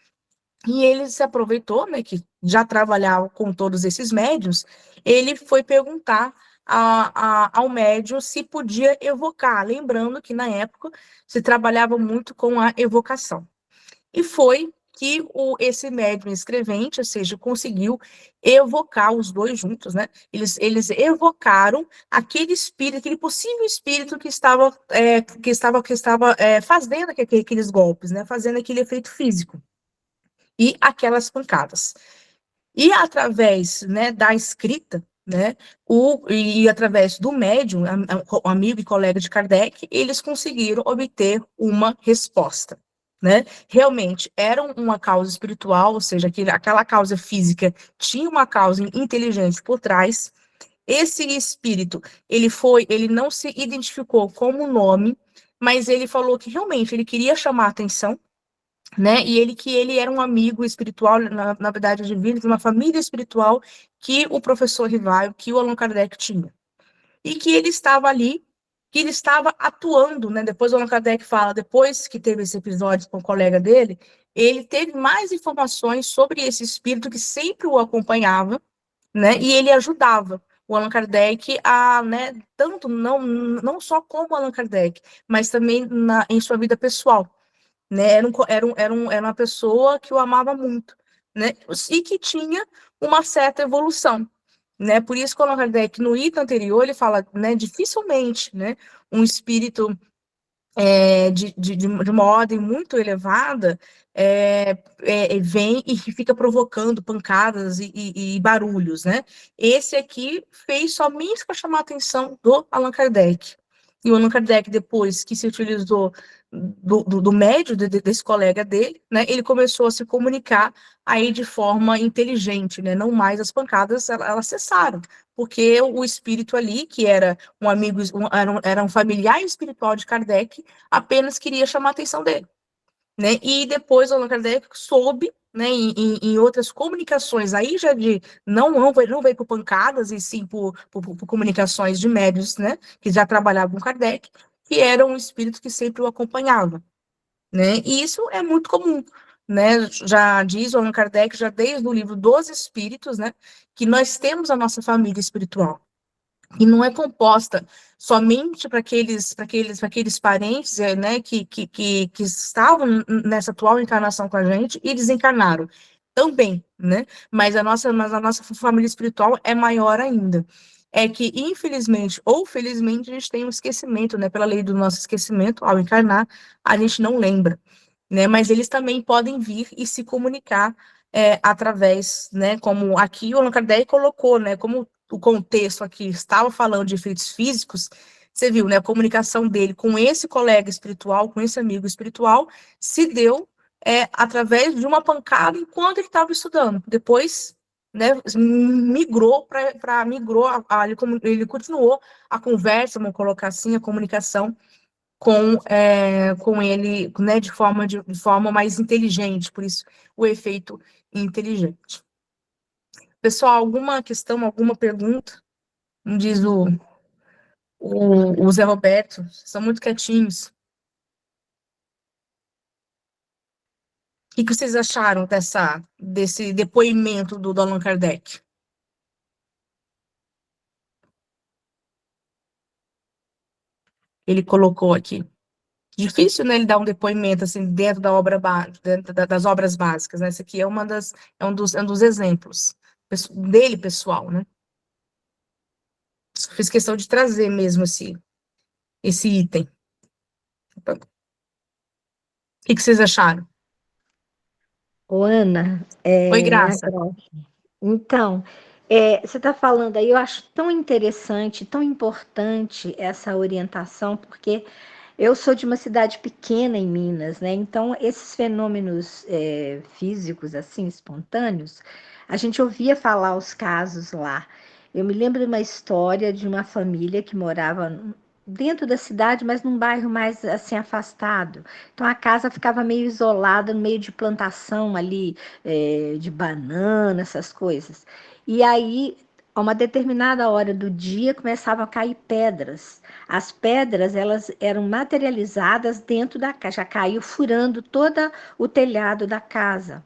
E ele se aproveitou, né, que já trabalhava com todos esses médiuns, ele foi perguntar ao médium se podia evocar, lembrando que na época se trabalhava muito com a evocação. E foi que esse médium escrevente, ou seja, conseguiu evocar os dois juntos, né? Eles evocaram aquele espírito, aquele possível espírito que estava fazendo aqueles golpes, né? Fazendo aquele efeito físico e aquelas pancadas. E através, né, da escrita, né, e através do médium, o amigo e colega de Kardec, eles conseguiram obter uma resposta. Né? Realmente era uma causa espiritual, ou seja, aquela causa física tinha uma causa inteligente por trás. Esse espírito, ele não se identificou como nome, mas ele falou que realmente ele queria chamar atenção, né? E que ele era um amigo espiritual, na verdade, de vida, de uma família espiritual que o professor Rivaio, que o Allan Kardec tinha. E que ele estava ali, que ele estava atuando, né? Depois o Allan Kardec fala, depois que teve esse episódio com o colega dele, ele teve mais informações sobre esse espírito que sempre o acompanhava, né? E ele ajudava o Allan Kardec a, né, tanto não só como Allan Kardec, mas também em sua vida pessoal, né? Era uma pessoa que o amava muito, né? E que tinha uma certa evolução, né? Por isso que o Allan Kardec, no item anterior, ele fala, né, dificilmente, né, um espírito de uma ordem muito elevada vem e fica provocando pancadas e barulhos, né? Esse aqui fez somente para chamar a atenção do Allan Kardec. E o Allan Kardec, depois que se utilizou do médio desse colega dele, né, ele começou a se comunicar aí de forma inteligente, né? Não mais as pancadas, elas cessaram, porque o espírito ali, que era um amigo, era um familiar espiritual de Kardec, apenas queria chamar a atenção dele, né? E depois o Allan Kardec soube, né, em outras comunicações, aí já de não veio por pancadas, e sim por comunicações de médios, né, que já trabalhavam com Kardec, que era um espírito que sempre o acompanhava, né? E isso é muito comum, né? Já diz o Allan Kardec, já desde o livro dos Espíritos, né, que nós temos a nossa família espiritual, e não é composta somente para aqueles parentes, né, que estavam nessa atual encarnação com a gente e desencarnaram também, né? Mas a nossa família espiritual é maior ainda. É que, infelizmente ou felizmente, a gente tem um esquecimento, né? Pela lei do nosso esquecimento, ao encarnar, a gente não lembra, né? Mas eles também podem vir e se comunicar através, né? Como aqui o Allan Kardec colocou, né? Como o contexto aqui estava falando de efeitos físicos, você viu, né, a comunicação dele com esse colega espiritual, com esse amigo espiritual, se deu através de uma pancada enquanto ele estava estudando. Depois, né, migrou ele continuou a conversa, vamos colocar assim, a comunicação com ele, né, de forma mais inteligente, por isso o efeito inteligente. Pessoal, alguma questão, alguma pergunta? Como diz o Zé Roberto, são muito quietinhos. O que vocês acharam desse depoimento do Allan Kardec? Ele colocou aqui. Difícil, né, ele dar um depoimento assim dentro da obra dentro das obras básicas, né? Esse aqui é um dos exemplos dele, pessoal, né? Fiz questão de trazer mesmo esse item. O que vocês acharam? Ô, Ana, Oi, Ana Graça. Graça, então, você está falando aí, eu acho tão interessante, tão importante essa orientação, porque eu sou de uma cidade pequena em Minas, né? Então, esses fenômenos físicos, assim, espontâneos, a gente ouvia falar os casos lá. Eu me lembro de uma história de uma família que morava dentro da cidade, mas num bairro mais assim afastado. Então a casa ficava meio isolada no meio de plantação ali, de banana, essas coisas. E aí, a uma determinada hora do dia, começavam a cair pedras. As pedras, elas eram materializadas dentro da casa, já caiu furando todo o telhado da casa.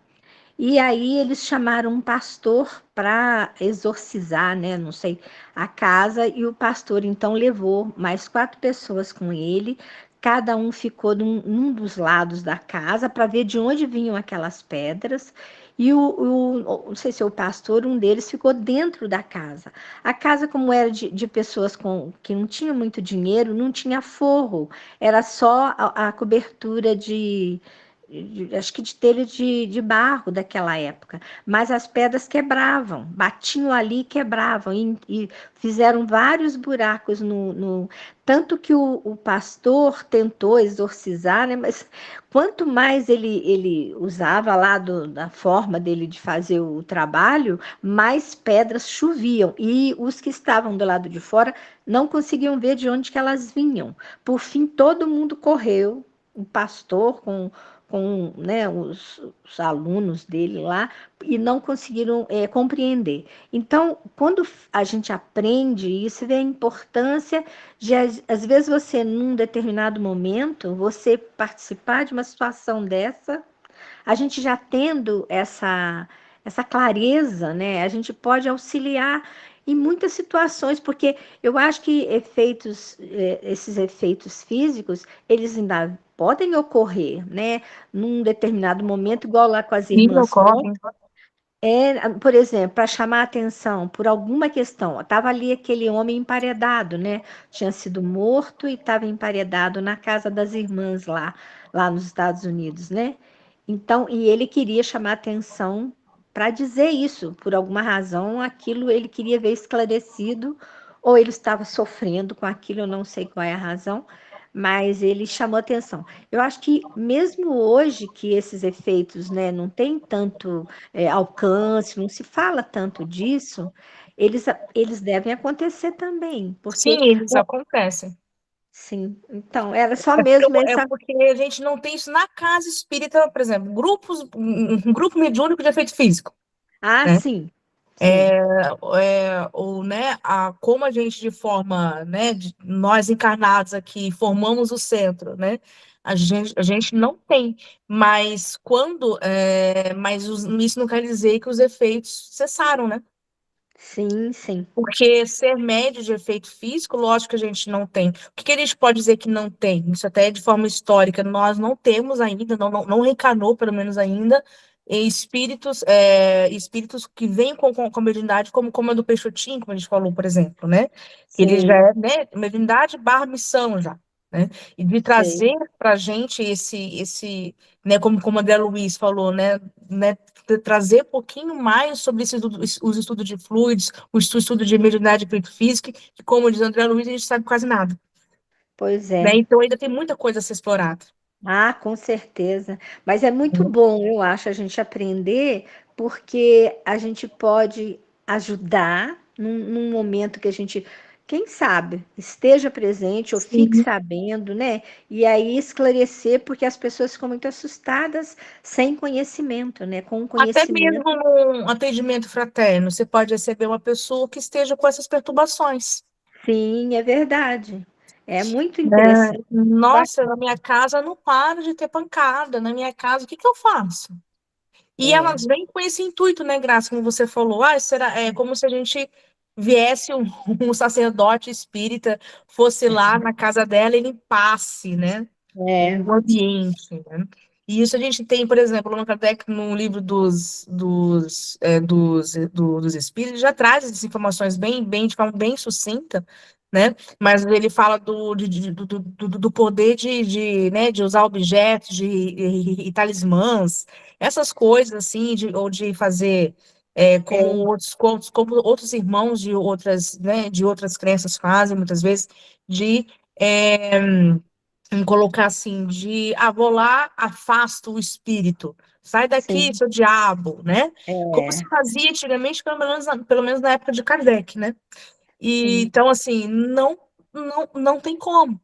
E aí eles chamaram um pastor para exorcizar, né? Não sei, a casa, e o pastor então levou mais 4 pessoas com ele. Cada um ficou num dos lados da casa para ver de onde vinham aquelas pedras. E não sei se é o pastor, um deles ficou dentro da casa. A casa, como era de pessoas que não tinham muito dinheiro, não tinha forro, era só a cobertura acho que de telha de barro daquela época, mas as pedras quebravam, batiam ali e quebravam, e fizeram vários buracos tanto que o pastor tentou exorcizar, né, mas quanto mais ele usava lá da forma dele de fazer o trabalho, mais pedras choviam, e os que estavam do lado de fora não conseguiam ver de onde que elas vinham. Por fim, todo mundo correu, o pastor com né, os alunos dele lá, e não conseguiram compreender. Então, quando a gente aprende isso, vê a importância de, às vezes, você, num determinado momento, você participar de uma situação dessa, a gente já tendo essa clareza, né, a gente pode auxiliar em muitas situações, porque eu acho que esses efeitos físicos, eles ainda podem ocorrer, né, num determinado momento, igual lá com as Sim, irmãs ocorre. por exemplo, para chamar a atenção por alguma questão. Estava ali aquele homem emparedado, né? Tinha sido morto e estava emparedado na casa das irmãs lá nos Estados Unidos, né? Então, e ele queria chamar a atenção para dizer isso, por alguma razão, aquilo ele queria ver esclarecido, ou ele estava sofrendo com aquilo, eu não sei qual é a razão, mas ele chamou atenção. Eu acho que mesmo hoje que esses efeitos, né, não tem tanto alcance, não se fala tanto disso, eles devem acontecer também, porque, Sim, eles acontecem. sim, então, era só É porque, mesmo é essa. porque a gente não tem isso na casa espírita, por exemplo, um grupo mediúnico de efeito físico, Ah, né? sim, sim, Ou, né, como a gente, de forma, né, nós encarnados aqui, formamos o centro, né? A gente não tem, mas isso não quer dizer que os efeitos cessaram, né? sim, sim, Porque ser médio de efeito físico, lógico que a gente não tem. O que a gente pode dizer que não tem? Isso até é de forma histórica, nós não temos ainda, não reencarnou, pelo menos ainda, espíritos que vêm com a mediunidade, como a do Peixotinho, como a gente falou, por exemplo, né? Que ele já sim, é, né, mediunidade barra missão já, né? E de sei. trazer para a gente né, como a André Luiz falou, né, trazer um pouquinho mais sobre os estudos de fluidos, o estudo de mediunidade e efeito físico, que, como diz André Luiz, a gente sabe quase nada, Pois né? é. Então ainda tem muita coisa a ser explorada. Ah, com certeza. Mas é muito bom, eu acho, a gente aprender, porque a gente pode ajudar num momento que a gente, quem sabe, esteja presente ou fique Sim. sabendo, né? E aí esclarecer, porque as pessoas ficam muito assustadas sem conhecimento, né? Com o Até mesmo conhecimento, num atendimento fraterno, você pode receber uma pessoa que esteja com essas perturbações, sim, é verdade. É muito né? interessante. Nossa, na minha casa não para de ter pancada, na minha casa, o que que eu faço? E É, elas vêm com esse intuito, né, Graça, como você falou, é como se a gente viesse um sacerdote espírita, fosse lá na casa dela e limpasse, né, é, o ambiente, né? E isso a gente tem, por exemplo, no Kardec, no livro dos espíritos, já traz essas informações de forma bem sucinta, né? Mas ele fala do poder né, de usar objetos, e talismãs, essas coisas assim, ou de fazer como outros irmãos de outras, né, de outras crenças fazem muitas vezes, de é, colocar assim, vou lá, afasta o espírito, sai daqui, Sim, seu diabo, né? Como se é, fazia antigamente, pelo menos na época de Kardec, né? E, sim. então, assim, não tem como.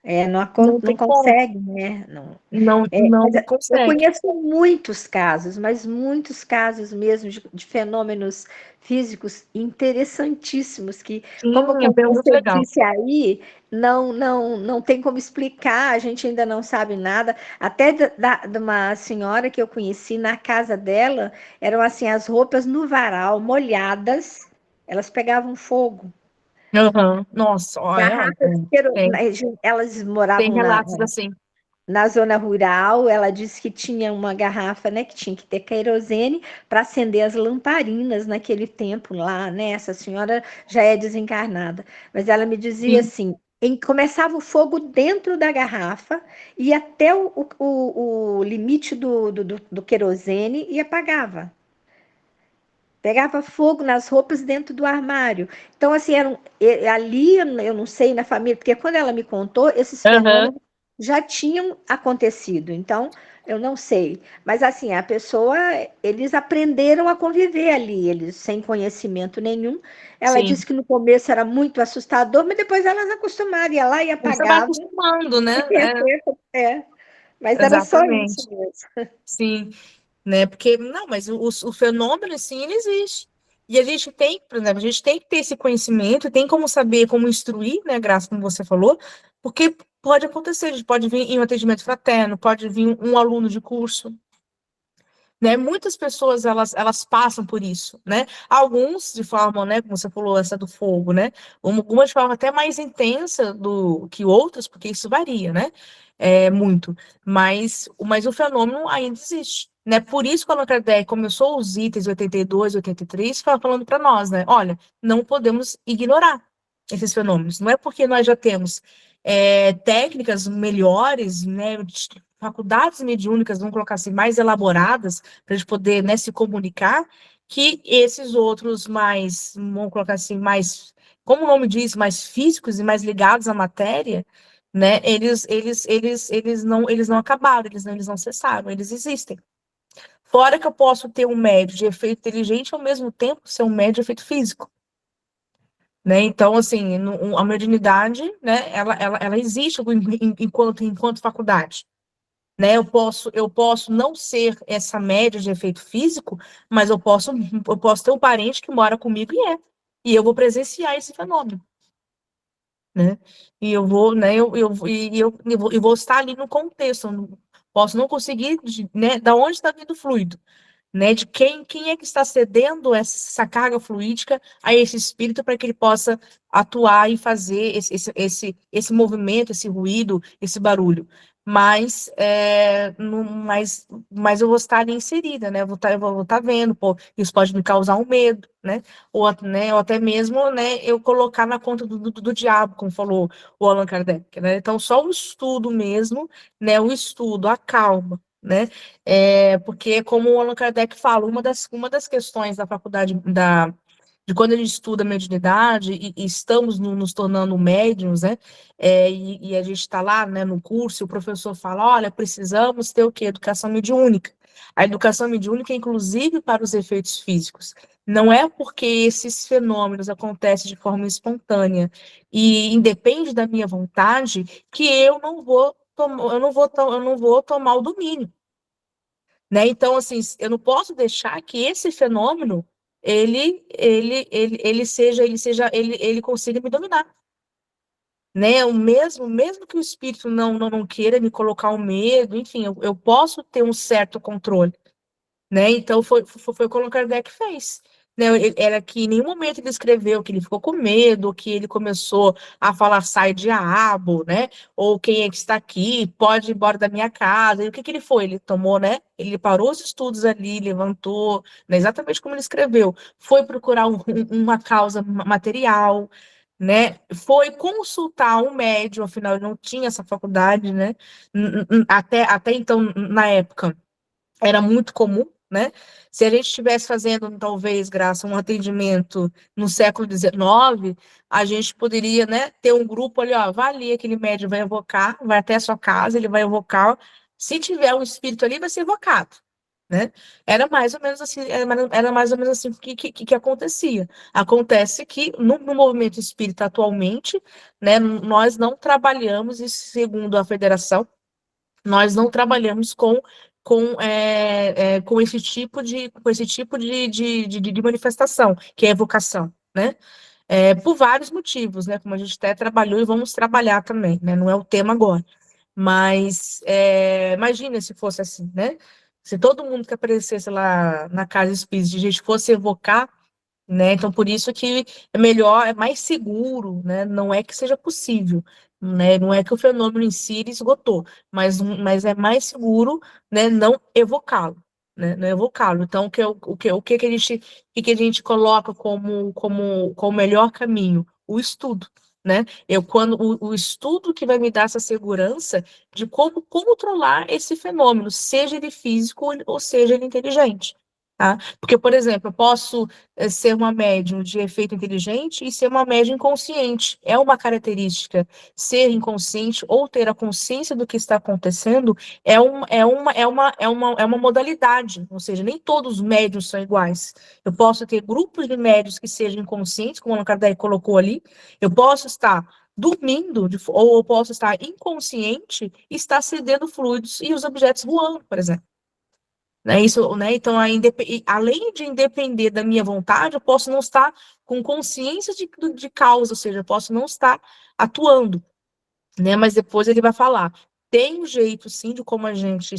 Não, Não não tem como. consegue, né? Não. Mas Não eu consegue. conheço muitos casos, mas muitos casos mesmo de fenômenos físicos interessantíssimos Sim, é como muito você legal. disse aí, não tem como explicar, a gente ainda não sabe nada. Até de uma senhora que eu conheci na casa dela, eram assim as roupas no varal, molhadas, elas pegavam fogo. Aham. Nossa, Garrafas, tem, elas tem moravam relatos assim. na zona rural. Ela disse que tinha uma garrafa, né, que tinha que ter querosene para acender as lamparinas naquele tempo lá, né? Essa senhora já é desencarnada, mas ela me dizia Sim. assim, começava o fogo dentro da garrafa e até o limite do querosene e apagava. Pegava fogo nas roupas dentro do armário. Então, assim, ali, eu não sei na família, porque quando ela me contou, esses Aham. fenômenos já tinham acontecido. Então, eu não sei. Mas, assim, a pessoa, eles aprenderam a conviver ali, eles sem conhecimento nenhum. Ela Sim. disse que no começo era muito assustador, mas depois elas acostumaram, ia lá e Você vai apagava. acostumando, né? É, mas era só isso Exatamente. mesmo. Sim. Né? Porque, não, mas o fenômeno, sim, ele existe. E a gente tem, por exemplo, a gente tem que ter esse conhecimento, tem como saber como instruir, né, Graça, como você falou, porque pode acontecer, a gente pode vir em um atendimento fraterno, pode vir um aluno de curso, né? Muitas pessoas, elas passam por isso, né? Alguns de forma, né, como você falou, essa do fogo, né? Algumas de forma até mais intensa do que outras, porque isso varia, né? Muito. Mas o fenômeno ainda existe, né? Por isso que a Allan Kardec começou os itens 82, 83, falando para nós, né? Olha, não podemos ignorar esses fenômenos. Não é porque nós já temos técnicas melhores, né? Faculdades mediúnicas, vamos colocar assim, mais elaboradas, para a gente poder, né, se comunicar, que esses outros mais, vamos colocar assim, mais, como o nome diz, mais físicos e mais ligados à matéria, né, eles não acabaram, eles não cessaram, eles existem. Fora que eu posso ter um médio de efeito inteligente e ao mesmo tempo ser um médio de efeito físico, né? Então, assim, a mediunidade, né, ela existe enquanto faculdade, né? Eu posso não ser essa média de efeito físico, mas eu posso ter um parente que mora comigo e eu vou presenciar esse fenômeno, né? E eu vou, né? Eu vou estar ali no contexto. Eu posso não conseguir, né? Da onde está vindo o fluido, né? De quem é que está cedendo essa carga fluídica a esse espírito para que ele possa atuar e fazer esse movimento, esse ruído, esse barulho. Mas eu vou estar ali inserida, né? Eu vou estar vendo, pô, isso pode me causar um medo, né? Ou até mesmo, né, eu colocar na conta do diabo, como falou o Allan Kardec, né? Então, só o estudo mesmo, né? O estudo, a calma, né? Porque, como o Allan Kardec fala, uma das questões da faculdade, de quando ele estuda mediunidade e estamos nos tornando médiums, né? E a gente está lá, né, no curso, e o professor fala: olha, precisamos ter o quê? Educação mediúnica. A educação mediúnica, inclusive, para os efeitos físicos. Não é porque esses fenômenos acontecem de forma espontânea e independe da minha vontade que eu não vou tomar o domínio, né? Então, assim, eu não posso deixar que esse fenômeno ele consiga me dominar, né? O mesmo que o espírito não queira me colocar o medo, enfim, eu posso ter um certo controle, né? Então foi o que o Allan Kardec fez. Né? Era que em nenhum momento ele escreveu que ele ficou com medo, que ele começou a falar sai diabo, né? Ou quem é que está aqui, pode ir embora da minha casa. E o que que ele foi? Ele tomou, né? Ele parou os estudos ali, levantou, né? Exatamente como ele escreveu. Foi procurar uma causa material, né, foi consultar um médium, afinal, não tinha essa faculdade, né, até então, na época, era muito comum, né? Se a gente estivesse fazendo, talvez, Graça, um atendimento no século XIX, a gente poderia, né, ter um grupo ali, ó, vai ali, aquele médium vai evocar, vai até a sua casa, ele vai evocar, se tiver um espírito ali, vai ser evocado, né? Era mais ou menos assim, era mais ou menos assim que acontecia. Acontece que no movimento espírita atualmente, né, nós não trabalhamos, e segundo a federação, nós não trabalhamos com esse tipo de manifestação, que é a evocação, né? Por vários motivos, né? Como a gente até trabalhou e vamos trabalhar também, né? Não é o tema agora. Mas imagina se fosse assim, né? Se todo mundo que aparecesse lá na casa espírita, a gente fosse evocar, né? Então, por isso que é melhor, é mais seguro, né? Não é que seja possível, né? Não é que o fenômeno em si ele esgotou, mas é mais seguro, né? Não evocá-lo, né? Não evocá-lo. Então, o que a gente coloca como melhor caminho? O estudo, né? O estudo que vai me dar essa segurança de como controlar esse fenômeno, seja ele físico ou seja ele inteligente. Tá? Porque, por exemplo, eu posso ser uma médium de efeito inteligente e ser uma médium inconsciente. É uma característica. Ser inconsciente ou ter a consciência do que está acontecendo é uma modalidade, ou seja, nem todos os médiums são iguais. Eu posso ter grupos de médiums que sejam inconscientes, como o Allan Kardec colocou ali, eu posso estar dormindo, ou eu posso estar inconsciente e estar cedendo fluidos e os objetos voando, por exemplo. Né, isso, né, então, além de independer da minha vontade, eu posso não estar com consciência de causa, ou seja, eu posso não estar atuando, né, mas depois ele vai falar. Tem um jeito, sim, de como a gente,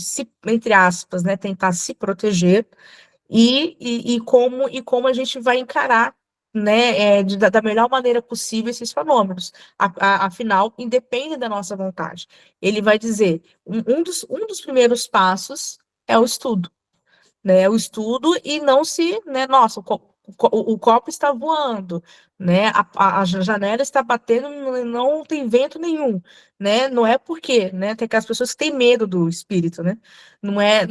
entre aspas, né, tentar se proteger e como a gente vai encarar, né, da melhor maneira possível esses fenômenos. Afinal, independe da nossa vontade. Ele vai dizer, um dos primeiros passos é o estudo, né, o estudo e não se, né, nossa, o copo está voando, né, a janela está batendo, não tem vento nenhum, né, não é porque, né, tem aquelas pessoas que têm medo do espírito, né, não é,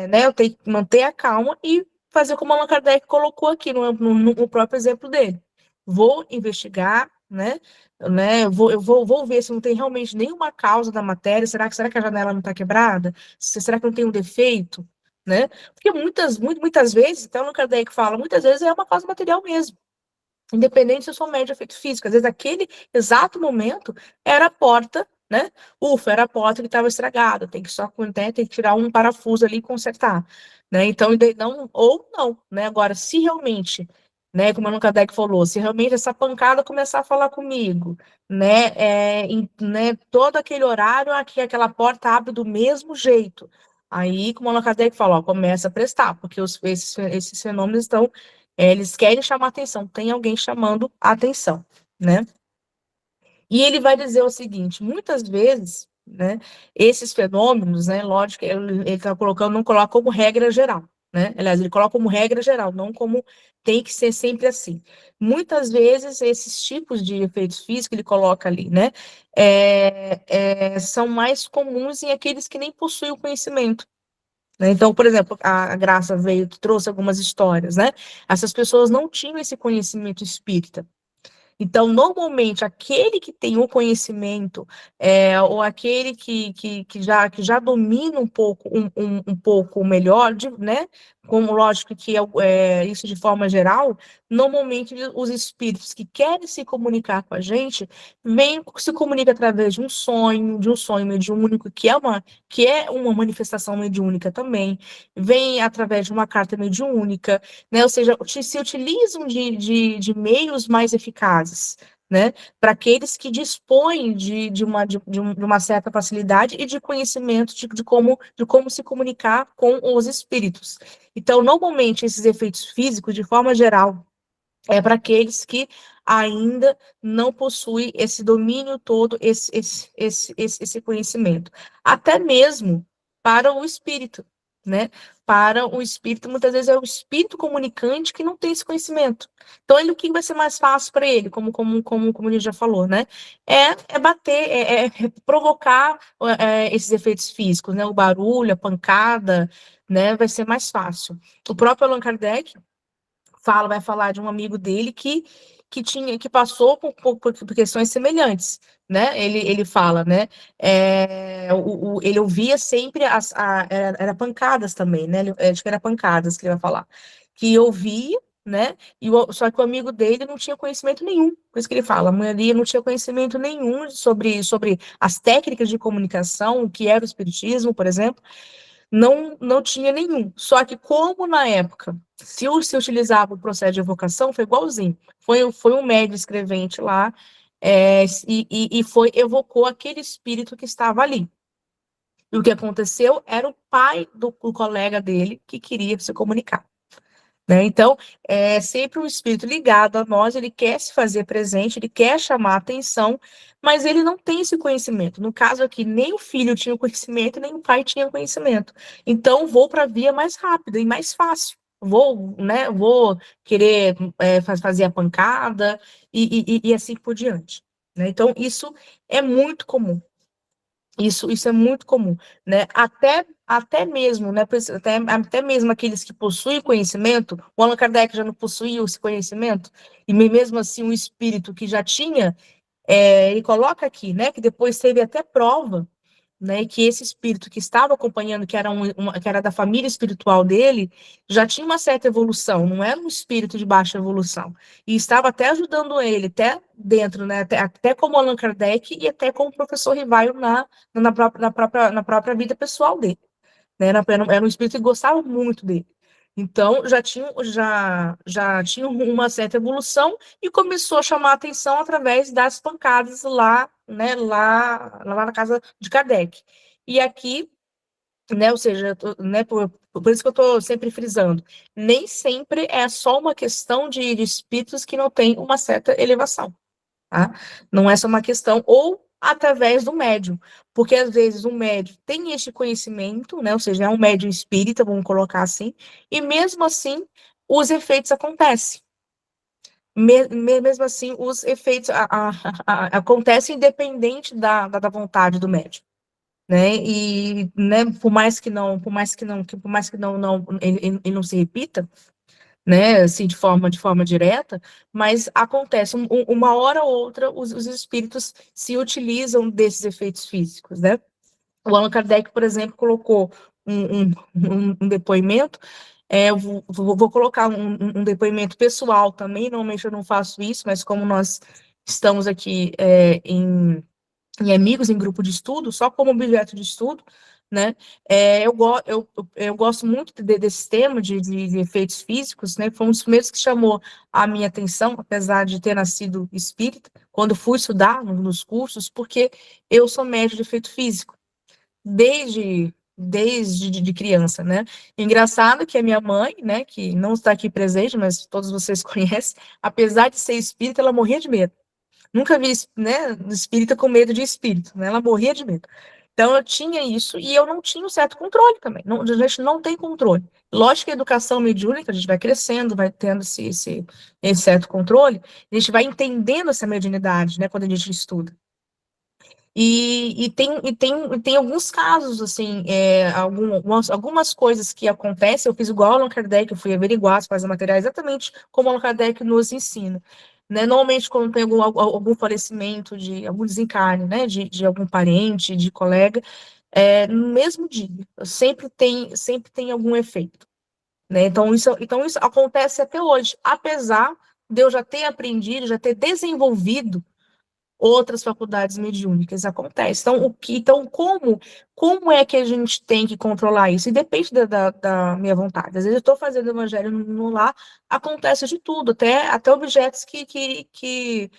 né, eu tenho que manter a calma e fazer como Allan Kardec colocou aqui no próprio exemplo dele. Vou investigar, né, eu vou ver se não tem realmente nenhuma causa da matéria, será que a janela não está quebrada? Será que não tem um defeito? Né? Porque muitas vezes, então o Kardec fala, muitas vezes é uma causa material mesmo, independente se eu sou médio de efeito físico, às vezes aquele exato momento era a porta, né? Era a porta que estava estragada, tem que só, né, tem que tirar um parafuso ali e consertar, né? Então, não, ou não, né? Agora, se realmente, né, como o Kardec falou, se realmente essa pancada começar a falar comigo, né, todo aquele horário aqui, aquela porta abre do mesmo jeito. Aí, como o Allan Kardec falou, ó, começa a prestar, porque esses fenômenos estão, eles querem chamar atenção, tem alguém chamando a atenção, né? E ele vai dizer o seguinte, muitas vezes, né, esses fenômenos, né, lógico, ele está colocando, não coloca como regra geral, né? Aliás, ele coloca como regra geral, não como tem que ser sempre assim. Muitas vezes, esses tipos de efeitos físicos, ele coloca ali, né, são mais comuns em aqueles que nem possuem o conhecimento. Né? Então, por exemplo, a Graça veio, trouxe algumas histórias, né? Essas pessoas não tinham esse conhecimento espírita. Então, normalmente, aquele que tem o conhecimento, ou aquele que já domina um pouco melhor, né? Como lógico que isso de forma geral, normalmente os espíritos que querem se comunicar com a gente, se comunicam através de um sonho mediúnico, que é uma manifestação mediúnica também, vem através de uma carta mediúnica, né? Ou seja, se utilizam de meios mais eficazes, né? Para aqueles que dispõem de uma certa facilidade e de conhecimento de como se comunicar com os espíritos. Então, normalmente, esses efeitos físicos, de forma geral, é para aqueles que ainda não possuem esse domínio todo, esse conhecimento. Até mesmo para o espírito. né? Para o espírito, muitas vezes é o espírito comunicante que não tem esse conhecimento. Então, o que vai ser mais fácil para ele, como a gente já falou, né? É bater, provocar esses efeitos físicos, né? O barulho, a pancada, né? Vai ser mais fácil. O próprio Allan Kardec vai falar de um amigo dele que passou por questões semelhantes, né? Ele fala, né? Ele ouvia sempre era pancadas também, né? Acho que era pancadas que ele vai falar, que ouvia, né? Só que o amigo dele não tinha conhecimento nenhum, por isso que ele fala, a maioria não tinha conhecimento nenhum sobre as técnicas de comunicação, o que era o espiritismo, por exemplo. Não tinha nenhum. Só que como na época se utilizava o processo de evocação, foi igualzinho. Foi um médium escrevente lá, evocou aquele espírito que estava ali. E o que aconteceu era o pai do colega dele que queria se comunicar. Né? Então, é sempre um espírito ligado a nós, ele quer se fazer presente, ele quer chamar a atenção, mas ele não tem esse conhecimento. No caso aqui, nem o filho tinha o conhecimento, nem o pai tinha conhecimento. Então, vou para a via mais rápida e mais fácil. Vou querer fazer a pancada e assim por diante. Né? Então, isso é muito comum. Isso é muito comum, né? Até mesmo, né? Até mesmo aqueles que possuem conhecimento, o Allan Kardec já não possuía esse conhecimento, e mesmo assim um espírito que já tinha, ele coloca aqui, né? Que depois teve até prova, né, que esse espírito que estava acompanhando, que era da família espiritual dele, já tinha uma certa evolução, não era um espírito de baixa evolução, e estava até ajudando ele, até dentro, né, até como Allan Kardec e até como o professor Rivaio na própria vida pessoal dele, né, era um espírito que gostava muito dele. Então, já tinha uma certa evolução e começou a chamar a atenção através das pancadas lá, né, lá na casa de Kardec. E aqui, né, ou seja, né, por isso que eu estou sempre frisando, nem sempre é só uma questão de espíritos que não têm uma certa elevação. Tá? Não é só uma questão, ou através do médium, porque às vezes o médium tem este conhecimento, né? Ou seja, é um médium espírita, vamos colocar assim, e mesmo assim os efeitos acontecem. Mesmo assim, os efeitos acontecem independente da vontade do médium. Né? E né, por mais que não ele não se repita, né, assim, de forma direta, mas acontece, uma hora ou outra, os espíritos se utilizam desses efeitos físicos, né? O Allan Kardec, por exemplo, colocou um depoimento, eu vou colocar um depoimento pessoal também, normalmente eu não faço isso, mas como nós estamos aqui em amigos, em grupo de estudo, só como objeto de estudo, né? Eu gosto muito desse tema de efeitos físicos, né? Foi um dos primeiros que chamou a minha atenção, apesar de ter nascido espírita, quando fui estudar nos cursos, porque eu sou médium de efeito físico, desde de criança, né? Engraçado que a minha mãe, né, que não está aqui presente, mas todos vocês conhecem, apesar de ser espírita, ela morria de medo. Nunca vi, né, espírita com medo de espírito, né? Ela morria de medo. Então, eu tinha isso e eu não tinha um certo controle também. Não, a gente não tem controle. Lógico que a educação mediúnica, a gente vai crescendo, vai tendo esse certo controle, a gente vai entendendo essa mediunidade, né, quando a gente estuda. Tem alguns casos, assim, algumas coisas que acontecem, eu fiz igual Allan Kardec, eu fui averiguar, fazer materiais exatamente como Allan Kardec nos ensina. Né? Normalmente, quando tem algum falecimento, algum desencarne, né, de algum parente, de colega, no mesmo dia, sempre tem algum efeito. Né? Então, isso acontece até hoje, apesar de eu já ter aprendido, já ter desenvolvido outras faculdades mediúnicas, acontece. Então como é que a gente tem que controlar isso? E depende da minha vontade. Às vezes eu estou fazendo evangelho no lar, acontece de tudo, até objetos que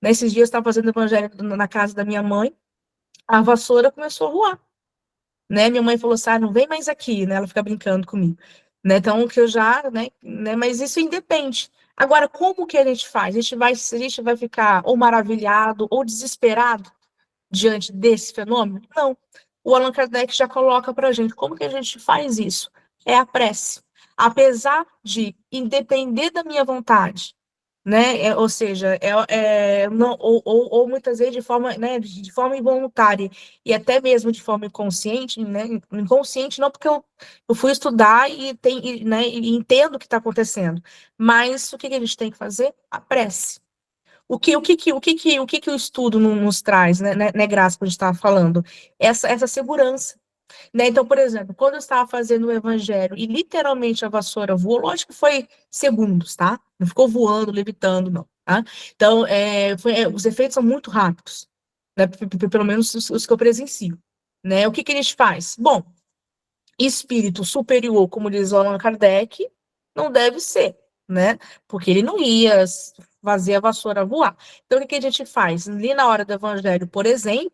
nesses dias eu estava fazendo evangelho na casa da minha mãe, a vassoura começou a voar. Né? Minha mãe falou assim, não vem mais aqui, né? Ela fica brincando comigo. Né? Então, que eu já, né? Mas isso independe. Agora, como que a gente faz? A gente vai ficar ou maravilhado ou desesperado diante desse fenômeno? Não. o Allan Kardec já coloca para a gente. Como que a gente faz isso? É a prece. Apesar de, independer da minha vontade, né? Ou seja, não, ou muitas vezes de forma, né, de forma involuntária e até mesmo de forma inconsciente, né? Inconsciente não porque eu fui estudar né, e entendo o que está acontecendo, mas o que a gente tem que fazer? A prece. O que o estudo nos traz, né, Graça, que a gente estava falando? Essa segurança. Né? Então, por exemplo, quando eu estava fazendo o evangelho e literalmente a vassoura voou, lógico que foi segundos, tá? Não ficou voando, levitando, não. Tá? Então, os efeitos são muito rápidos, né? Pelo menos os que eu presencio. Né? O que a gente faz? Bom, espírito superior, como diz o Allan Kardec, não deve ser, né? Porque ele não ia fazer a vassoura voar. Então, o que a gente faz? Ali na hora do evangelho, por exemplo,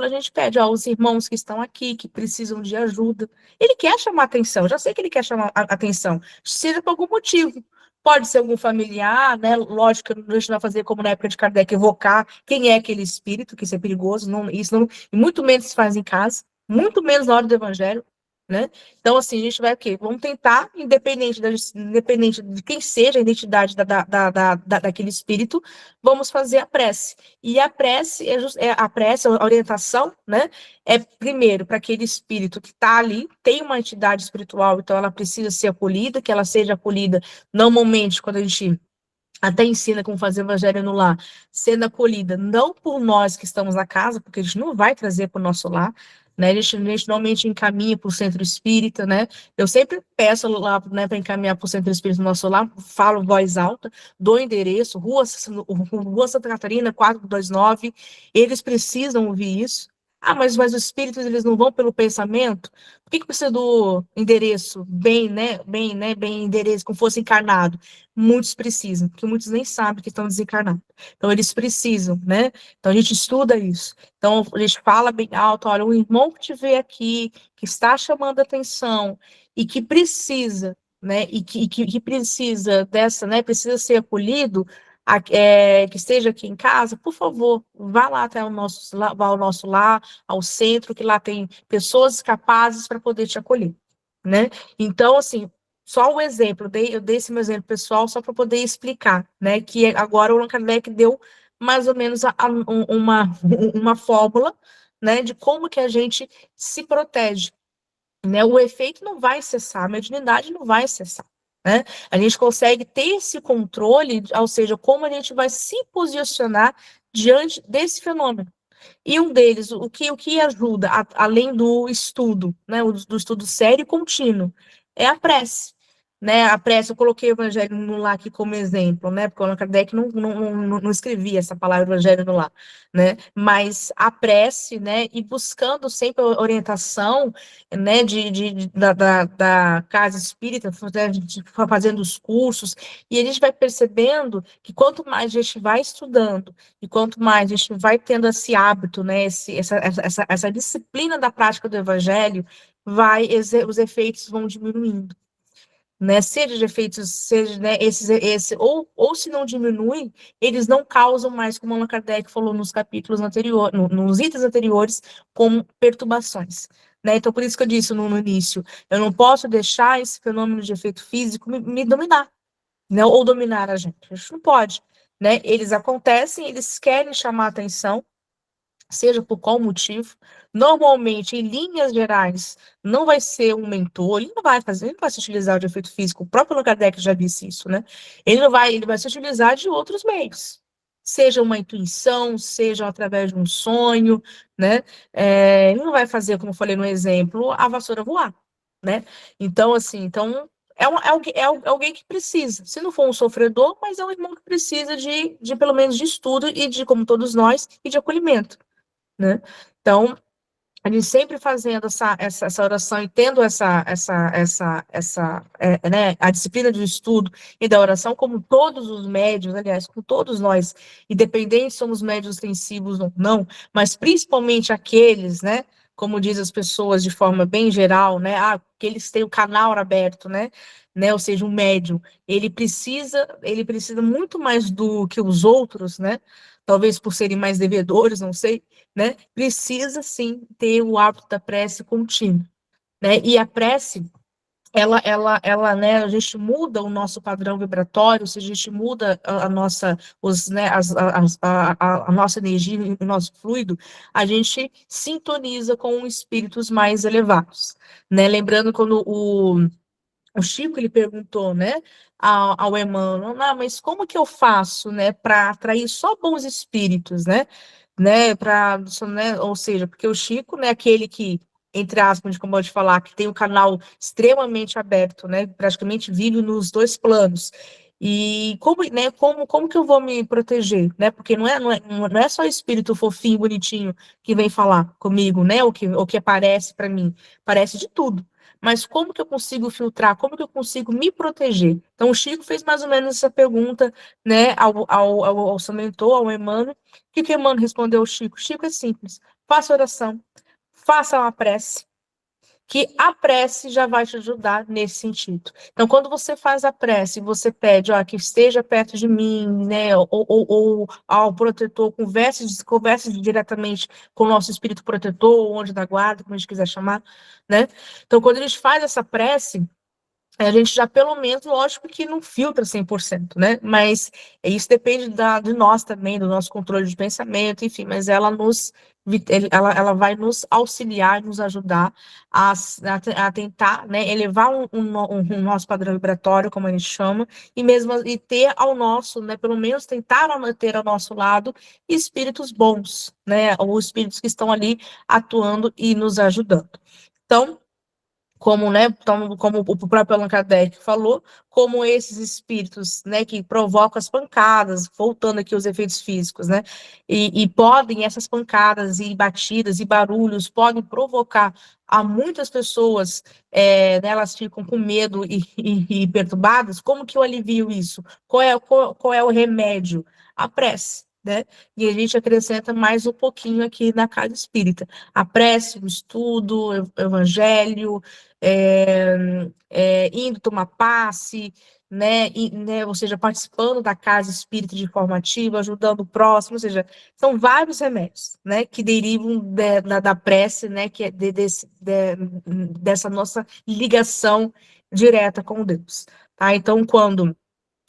a gente pede aos irmãos que estão aqui, que precisam de ajuda. Ele quer chamar atenção, já sei que ele quer chamar atenção, seja por algum motivo. Pode ser algum familiar, né? Lógico que a gente não vai fazer como na época de Kardec, evocar quem é aquele espírito, que isso é perigoso, isso não, e muito menos se faz em casa, muito menos na hora do evangelho, né? Então, assim, a gente vai o quê? Vamos tentar, independente de quem seja a identidade daquele espírito, vamos fazer a prece. E a prece, a orientação, né? É, primeiro, para aquele espírito que está ali, tem uma entidade espiritual, então ela precisa ser acolhida, que ela seja acolhida, normalmente, quando a gente até ensina como fazer evangelho no lar, sendo acolhida não por nós que estamos na casa, porque a gente não vai trazer para o nosso lar, né? A gente normalmente encaminha para o centro espírita, né? Eu sempre peço lá, né, para encaminhar para o centro espírita do nosso lar, falo voz alta, dou endereço, Rua Santa Catarina, 429, eles precisam ouvir isso. Ah, mas os espíritos, eles não vão pelo pensamento? Por que precisa do endereço bem endereço, como fosse encarnado? Muitos precisam, porque muitos nem sabem que estão desencarnados. Então, eles precisam, né? Então, a gente estuda isso. Então, a gente fala bem alto, olha, o irmão que te vê aqui, que está chamando atenção e que precisa, né? E que precisa dessa, né? Precisa ser acolhido, que esteja aqui em casa, por favor, vá lá até vá ao nosso lar, ao centro, que lá tem pessoas capazes para poder te acolher, né? Então, assim, só o exemplo, eu dei esse meu exemplo pessoal só para poder explicar, né? Que agora o Allan Kardec deu mais ou menos uma fórmula, né? De como que a gente se protege, né? O efeito não vai cessar, a mediunidade não vai cessar, né? A gente consegue ter esse controle, ou seja, como a gente vai se posicionar diante desse fenômeno. E um deles, o que ajuda, além do estudo, né, do estudo sério e contínuo, é a prece. Né, a prece, eu coloquei o Evangelho no Lar aqui como exemplo, né, porque o Allan Kardec não escrevia essa palavra Evangelho no Lar, né, mas a prece, né, e buscando sempre a orientação, né, da casa espírita, fazendo os cursos, e a gente vai percebendo que quanto mais a gente vai estudando, e quanto mais a gente vai tendo esse hábito, né, essa disciplina da prática do Evangelho, os efeitos vão diminuindo, né? Seja de efeitos, seja, né, ou se não diminuem, eles não causam mais, como Allan Kardec falou nos capítulos anteriores, nos itens anteriores, como perturbações. Né? Então, por isso que eu disse no início, eu não posso deixar esse fenômeno de efeito físico me dominar, né? Ou dominar a gente não pode. Né? Eles acontecem, eles querem chamar a atenção, seja por qual motivo. Normalmente, em linhas gerais, não vai ser um mentor, ele não vai se utilizar de efeito físico, o próprio Allan Kardec já disse isso, né? Ele vai se utilizar de outros meios, seja uma intuição, seja através de um sonho, né? Ele não vai fazer, como eu falei no exemplo, a vassoura voar, né? Então, assim, alguém que precisa, se não for um sofredor, mas é um irmão que precisa de pelo menos de estudo e de, como todos nós, e de acolhimento. Né? Então, a gente sempre fazendo essa oração e tendo né, a disciplina do estudo e da oração, como todos os médios, aliás, como todos nós, independente se somos médios ostensivos ou não, mas principalmente aqueles, né, como diz as pessoas de forma bem geral, né, que eles têm o canal aberto, né, né? Ou seja, um médium, ele precisa muito mais do que os outros, né? Talvez por serem mais devedores, não sei, né? Precisa sim ter o hábito da prece contínua, né? E a prece né, a gente muda o nosso padrão vibratório, se a gente muda a nossa, né, a nossa energia, o nosso fluido, a gente sintoniza com espíritos mais elevados, né? Lembrando quando o Chico ele perguntou, né, ao Emmanuel, mas como que eu faço, né, para atrair só bons espíritos, né, para, né, ou seja, porque o Chico, né, aquele que, entre aspas, como pode falar, que tem o canal extremamente aberto, né, praticamente vive nos dois planos. E como, né, como que eu vou me proteger, né? Porque não é só espírito fofinho, bonitinho que vem falar comigo, né? O que aparece para mim, parece de tudo. Mas como que eu consigo filtrar? Como que eu consigo me proteger? Então, o Chico fez mais ou menos essa pergunta, né, ao seu mentor, ao Emmanuel. O que o Emmanuel respondeu ao Chico? Chico, é simples. Faça oração, faça uma prece, que a prece já vai te ajudar nesse sentido. Então, quando você faz a prece, você pede, ó, que esteja perto de mim, né, ou ao protetor, converse diretamente com o nosso espírito protetor, ou anjo da guarda, como a gente quiser chamar, né? Então, quando a gente faz essa prece, a gente já, pelo menos, lógico que não filtra 100%, né? Mas isso depende de nós também, do nosso controle de pensamento, enfim, mas ela vai nos auxiliar, nos ajudar a tentar, né, elevar um nosso padrão vibratório, como a gente chama, e ter ao nosso, né, pelo menos tentar ter ao nosso lado espíritos bons, né, ou espíritos que estão ali atuando e nos ajudando. Então, como o próprio Allan Kardec falou, como esses espíritos, né, que provocam as pancadas, voltando aqui aos efeitos físicos, né, e podem, essas pancadas e batidas e barulhos, podem provocar a muitas pessoas, né, elas ficam com medo e perturbadas. Como que eu alivio isso? Qual é o remédio? A prece, né? E a gente acrescenta mais um pouquinho aqui na casa espírita. A prece, o estudo, o evangelho, indo tomar passe, né, ou seja, participando da casa espírita de forma ativa, ajudando o próximo, ou seja, são vários remédios, né, que derivam da prece, né, que é dessa nossa ligação direta com Deus, tá? Então,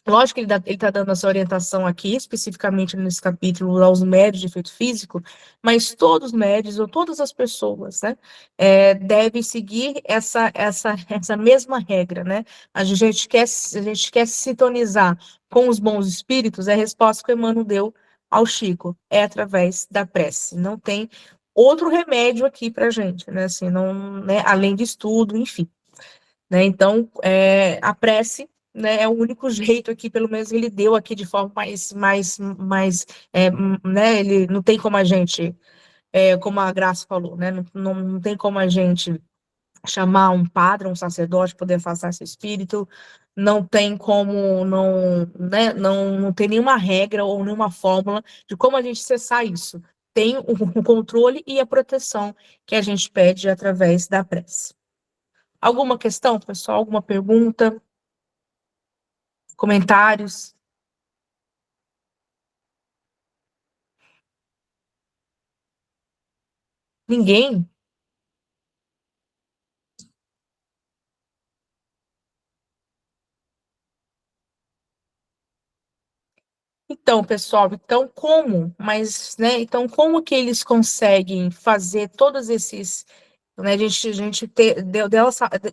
lógico que ele está dando essa orientação aqui, especificamente nesse capítulo, aos médios de efeito físico, mas todos os médios, ou todas as pessoas, né, devem seguir essa mesma regra, né? A gente quer se sintonizar com os bons espíritos, é a resposta que o Emmanuel deu ao Chico, é através da prece. Não tem outro remédio aqui para a gente, né? Assim, não, né, além de estudo, enfim. Né? Então, a prece, né, é o único jeito aqui, pelo menos ele deu aqui de forma mais né, ele não tem como a gente, como a Graça falou, né, não tem como a gente chamar um padre, um sacerdote, poder afastar esse espírito, não tem como, né, não tem nenhuma regra ou nenhuma fórmula de como a gente cessar isso. Tem o controle e a proteção que a gente pede através da prece. Alguma questão, pessoal? Alguma pergunta? Comentários? Ninguém? Então, pessoal, né, então como que eles conseguem fazer todos esses, né,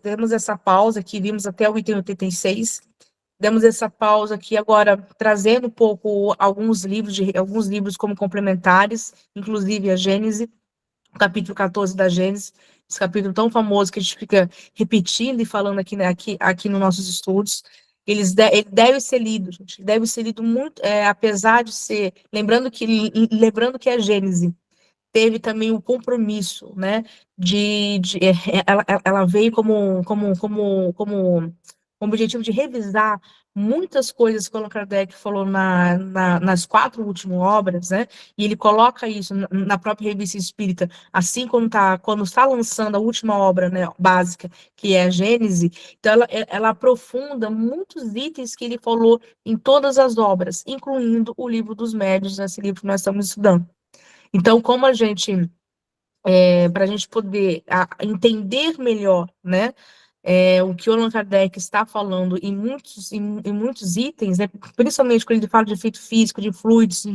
demos essa pausa aqui, vimos até o item 86, demos essa pausa aqui agora, trazendo um pouco alguns livros como complementares, inclusive a Gênese, o capítulo 14 da Gênesis, esse capítulo tão famoso que a gente fica repetindo e falando aqui, né, aqui nos nossos estudos. Ele deve ser lido, gente, deve ser lido muito, apesar de ser, lembrando que a Gênese teve também o compromisso, né, ela veio como com o objetivo de revisar muitas coisas que o Allan Kardec falou nas 4 últimas obras, né? E ele coloca isso na própria Revista Espírita, assim quando está lançando a última obra, né, básica, que é a Gênese. Então, ela aprofunda muitos itens que ele falou em todas as obras, incluindo o Livro dos Médiuns, esse livro que nós estamos estudando. Então, como para a gente poder entender melhor, né, o que o Allan Kardec está falando em muitos itens, né, principalmente quando ele fala de efeito físico, de fluidos,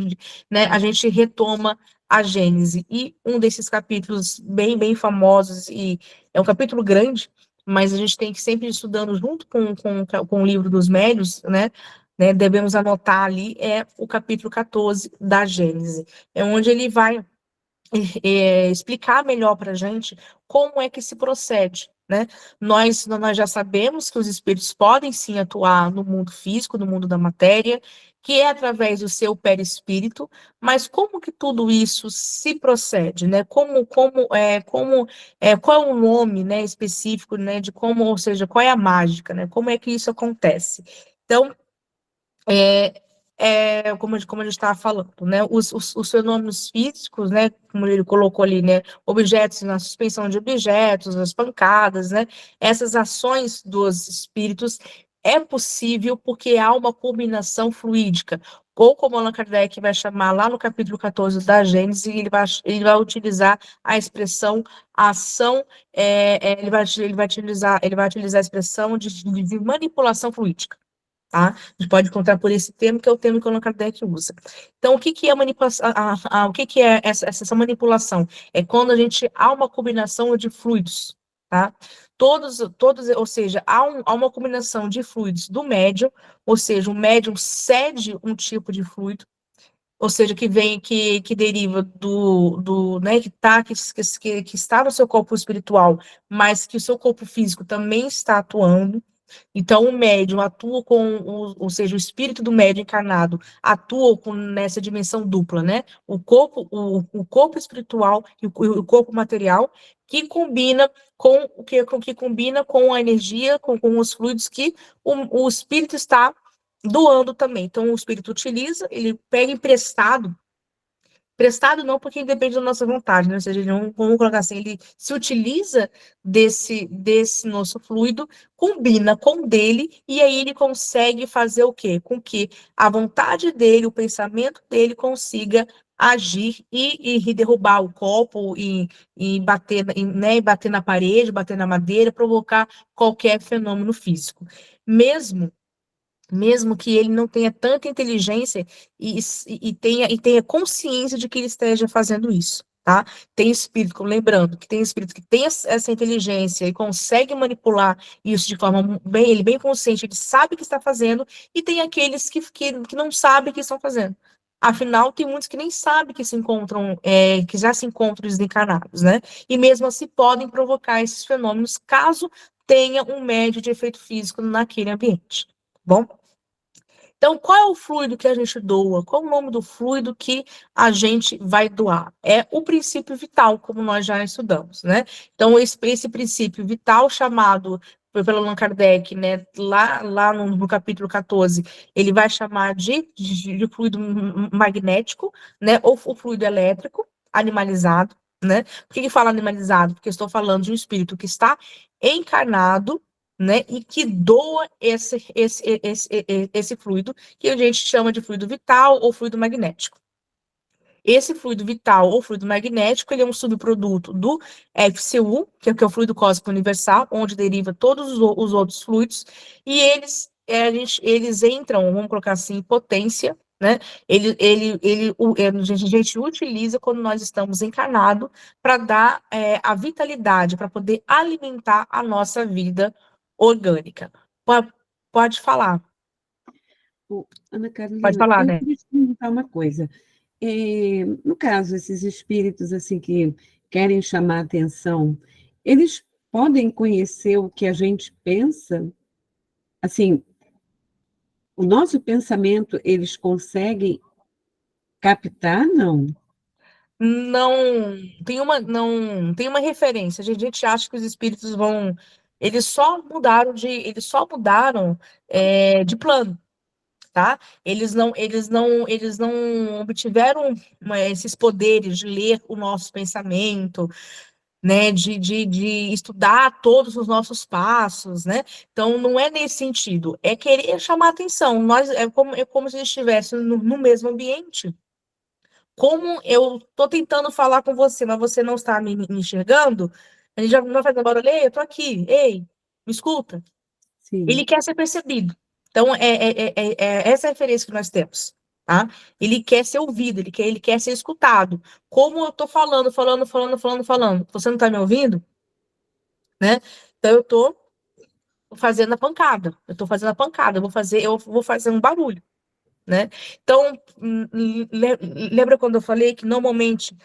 né, a gente retoma a Gênese. E um desses capítulos bem famosos, e é um capítulo grande, mas a gente tem que sempre ir estudando junto com o Livro dos Médiuns, né, devemos anotar ali, é o capítulo 14 da Gênese, é onde ele vai explicar melhor para a gente como é que se procede, né? Nós já sabemos que os espíritos podem sim atuar no mundo físico, no mundo da matéria, que é através do seu perispírito, mas como que tudo isso se procede, né? Qual é o nome, né, específico, né, de como, ou seja, qual é a mágica, né? Como é que isso acontece? Então, como a gente estava falando, né, os fenômenos físicos, né, como ele colocou ali, né, objetos na suspensão de objetos, as pancadas, né, essas ações dos espíritos é possível porque há uma combinação fluídica, ou como Allan Kardec vai chamar lá no capítulo 14 da Gênese, ele vai utilizar a expressão ação, ele vai utilizar a expressão de manipulação fluídica. Tá? A gente pode encontrar por esse termo, que é o termo que o Allan Kardec usa. Então, o que é manipulação? O que é essa manipulação? É quando há uma combinação de fluidos, tá? Todos, ou seja, há uma combinação de fluidos do médium, ou seja, o médium cede um tipo de fluido, ou seja, que deriva né, que está no seu corpo espiritual, mas que o seu corpo físico também está atuando. Então, o médium atua ou seja, o espírito do médium encarnado atua nessa dimensão dupla, né? O corpo espiritual e o corpo material, que combina que combina com a energia, com os fluidos que o espírito está doando também. Então, o espírito utiliza, ele pega emprestado não, porque depende da nossa vontade, né? Ou seja, vamos colocar assim, ele se utiliza desse nosso fluido, combina com o dele, e aí ele consegue fazer o quê? Com que a vontade dele, o pensamento dele consiga agir e derrubar o copo, e bater, né, bater na parede, bater na madeira, provocar qualquer fenômeno físico. Mesmo que ele não tenha tanta inteligência e tenha consciência de que ele esteja fazendo isso, tá? Tem espírito, lembrando, que tem espírito que tem essa inteligência e consegue manipular isso de forma bem consciente, ele sabe o que está fazendo, e tem aqueles que não sabem o que estão fazendo. Afinal, tem muitos que nem sabem que se encontram, que já se encontram desencarnados, né? E mesmo assim podem provocar esses fenômenos caso tenha um médio de efeito físico naquele ambiente. Bom, então, qual é o fluido que a gente doa? Qual é o nome do fluido que a gente vai doar? É o princípio vital, como nós já estudamos, né? Então, esse princípio vital, chamado pelo Allan Kardec, né, lá no capítulo 14, ele vai chamar de fluido magnético, né, ou o fluido elétrico animalizado, né? Por que fala animalizado? Porque eu estou falando de um espírito que está encarnado, né, e que doa esse fluido, que a gente chama de fluido vital ou fluido magnético. Esse fluido vital ou fluido magnético, ele é um subproduto do FCU, que é o fluido cósmico universal, onde deriva todos os outros fluidos, e eles entram, vamos colocar assim, em potência, né? A gente utiliza quando nós estamos encarnados para dar a vitalidade, para poder alimentar a nossa vida orgânica. Pode falar. Ana Pode Carolina, falar, eu né? queria te perguntar uma coisa. No caso, esses espíritos assim que querem chamar a atenção, eles podem conhecer o que a gente pensa? Assim, o nosso pensamento, eles conseguem captar? Não. Não tem uma referência. A gente acha que os espíritos vão eles só mudaram de plano, tá? Eles não obtiveram esses poderes de ler o nosso pensamento, né? De estudar todos os nossos passos, né? Então, não é nesse sentido, é querer chamar atenção. É como se eles estivessem no mesmo ambiente. Como eu estou tentando falar com você, mas você não está me enxergando, a gente já vai fazendo barulho, ei, eu estou aqui, ei, me escuta. Ele Sim, quer ser percebido. Então, é essa a referência que nós temos, tá? Ele quer ser ouvido, ele quer ser escutado. Como eu estou falando, você não está me ouvindo, né? Então, eu estou fazendo a pancada, eu vou fazer um barulho, né? Então, lembra quando eu falei que normalmente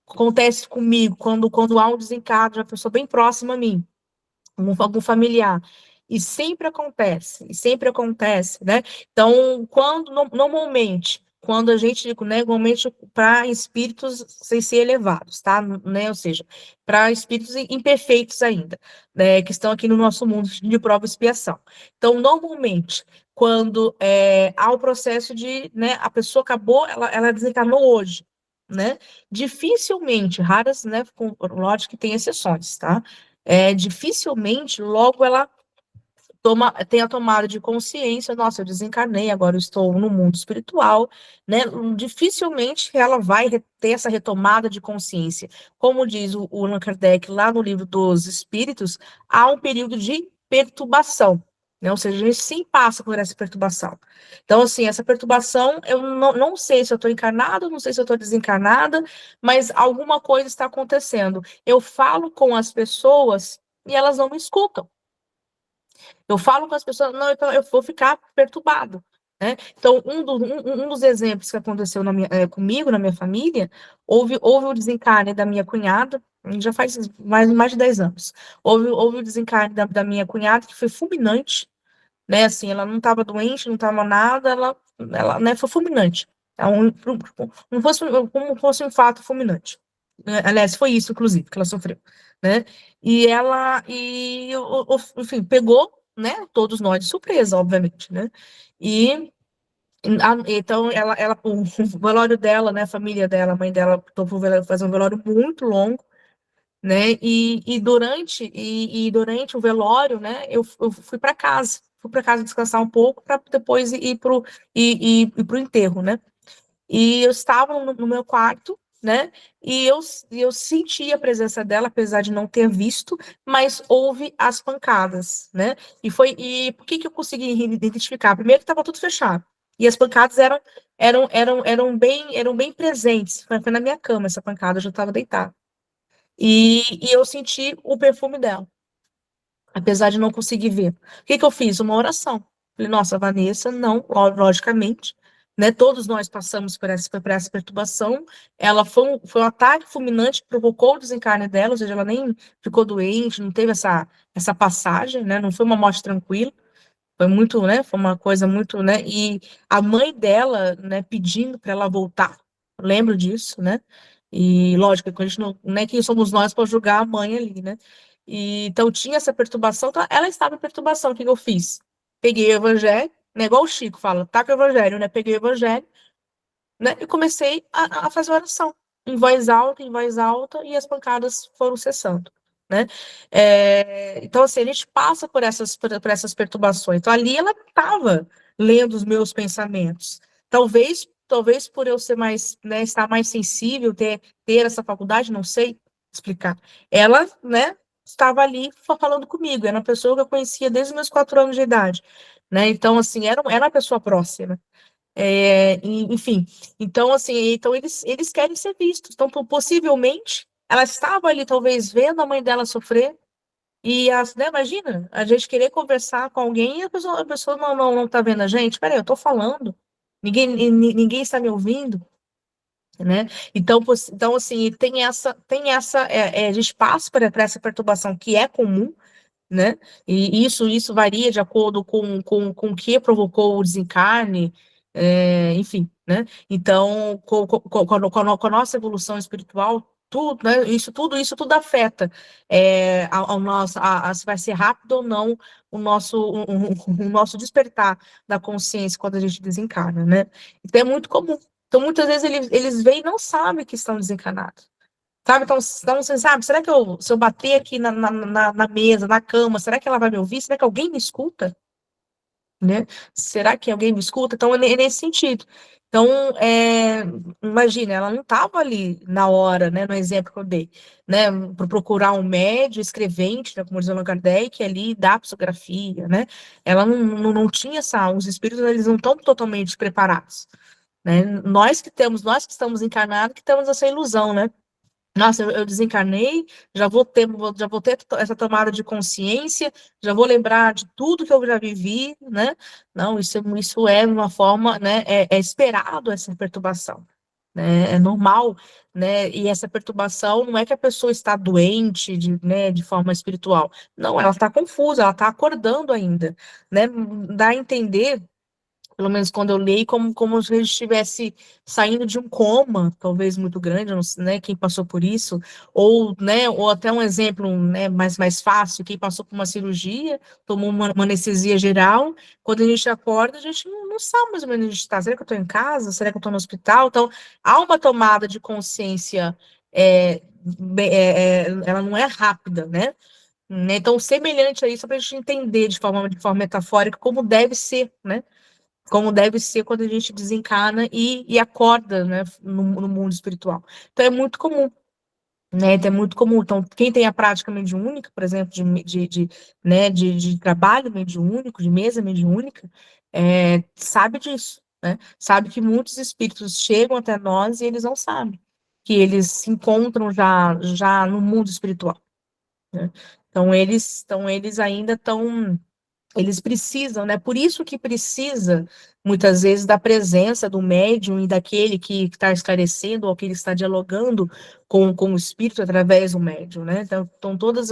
acontece comigo quando há um desencargo de uma pessoa bem próxima a mim, algum familiar. E sempre acontece, né? Então, normalmente, quando a gente, né, normalmente para espíritos sem ser elevados, tá? Né? Ou seja, para espíritos imperfeitos ainda, né, que estão aqui no nosso mundo de prova e expiação. Então, normalmente, quando há o processo de, né, a pessoa acabou, ela desencarnou hoje, né? Dificilmente, raras, né? Lógico que tem exceções, tá? Dificilmente logo ela tem a tomada de consciência, nossa, eu desencarnei, agora eu estou no mundo espiritual, né? Dificilmente ela vai ter essa retomada de consciência. Como diz o Allan Kardec lá no livro dos Espíritos, há um período de perturbação, né? Ou seja, a gente sim passa por essa perturbação. Então, assim, essa perturbação, eu não sei se eu estou encarnada, não sei se eu estou desencarnada, mas alguma coisa está acontecendo. Eu falo com as pessoas e elas não me escutam. Eu falo com as pessoas, não, então eu vou ficar perturbado, né? Então, um dos exemplos que aconteceu comigo, na minha família, houve o desencarne da minha cunhada, já faz mais de 10 anos. Houve o desencarne da minha cunhada, que foi fulminante, né? Assim, ela não estava doente, não estava nada, ela, né, foi fulminante. Como fosse um fato fulminante. Aliás, foi isso, inclusive, que ela sofreu, né? Enfim, pegou, né, todos nós de surpresa, obviamente, né? E então o velório dela, né, a família dela, a mãe dela topou fazer um velório muito longo, né? E durante o velório, né, eu fui para casa. Fui para casa descansar um pouco para depois ir pro enterro, né? E eu estava no meu quarto, né? E eu senti a presença dela, apesar de não ter visto, mas houve as pancadas, né? E por que eu consegui identificar? Primeiro que estava tudo fechado. E as pancadas eram bem presentes. Foi na minha cama essa pancada, eu já estava deitada. E eu senti o perfume dela, apesar de não conseguir ver. O que eu fiz? Uma oração. Falei, nossa, Vanessa, não, logicamente, né? Todos nós passamos por essa perturbação. Ela foi um ataque fulminante que provocou o desencarne dela, ou seja, ela nem ficou doente, não teve essa passagem, né? Não foi uma morte tranquila. Foi muito, né? Foi uma coisa muito, né? E a mãe dela, né, pedindo para ela voltar. Lembro disso, né? E lógico que a gente não é quem somos nós para julgar a mãe ali, né? E então tinha essa perturbação, então ela estava em perturbação. O que eu fiz? Peguei o evangelho, né? Igual o Chico fala, tá com o evangelho, né? Peguei o evangelho, né? E comecei a fazer oração em voz alta, e as pancadas foram cessando, né? Então, assim, a gente passa por essas perturbações. Então, ali ela estava lendo os meus pensamentos. Talvez por eu ser mais, né, estar mais sensível, ter essa faculdade, não sei explicar. Ela, né, estava ali falando comigo. Era uma pessoa que eu conhecia desde os meus 4 anos de idade, né? Então, assim, era uma pessoa próxima. Enfim, então assim, então eles querem ser vistos. Então, possivelmente, ela estava ali, talvez, vendo a mãe dela sofrer, né, imagina, a gente querer conversar com alguém e a pessoa não tá vendo a gente. Peraí, eu tô falando, ninguém está me ouvindo, né? Então assim, a gente passa por essa perturbação que é comum, né? E isso varia de acordo com o que provocou o desencarne, enfim, né? Então, com a nossa evolução espiritual, tudo, né, isso tudo afeta ao nosso, se vai ser rápido ou não o nosso despertar da consciência quando a gente desencarna, né? Então é muito comum. Então, muitas vezes eles vêm e não sabem que estão desencarnados. Sabe? Então, você sabe, será que se eu bater aqui na mesa, na cama, será que ela vai me ouvir? Será que alguém me escuta? Né? Será que alguém me escuta? Então, é nesse sentido. Então, imagina, ela não estava ali na hora, né, no exemplo que eu dei, né, para procurar um médio escrevente, né, como diz Allan Kardec, ali dar psicografia, né, ela não tinha os espíritos, eles não estão totalmente preparados, né, nós que estamos encarnados, que temos essa ilusão, né, nossa, eu desencarnei, já vou ter essa tomada de consciência, já vou lembrar de tudo que eu já vivi, né? Não, isso é uma forma, né? É esperado essa perturbação, né? É normal, né? E essa perturbação não é que a pessoa está doente, né, de forma espiritual. Não, ela está confusa, ela está acordando ainda, né? Dá a entender, pelo menos quando eu leio, como se ele estivesse saindo de um coma, talvez muito grande, não sei, né, quem passou por isso, ou, né, ou até um exemplo, né, mais fácil, quem passou por uma cirurgia, tomou uma anestesia geral, quando a gente acorda, a gente não sabe mais ou menos onde a gente está, será que eu estou em casa, será que eu estou no hospital? Então, há uma tomada de consciência, ela não é rápida, né? Então, semelhante a isso, para a gente entender de forma metafórica como deve ser, né? Como deve ser quando a gente desencarna e acorda, né, no mundo espiritual. Então, é muito comum, né, então, é muito comum. Então, quem tem a prática mediúnica, por exemplo, né, de trabalho mediúnico, de mesa mediúnica, sabe disso, né, sabe que muitos espíritos chegam até nós e eles não sabem, que eles se encontram já no mundo espiritual, né? Então, eles ainda estão. Eles precisam, né? Por isso que precisa, muitas vezes, da presença do médium e daquele que está esclarecendo ou que ele está dialogando com o espírito através do médium, né? Então todos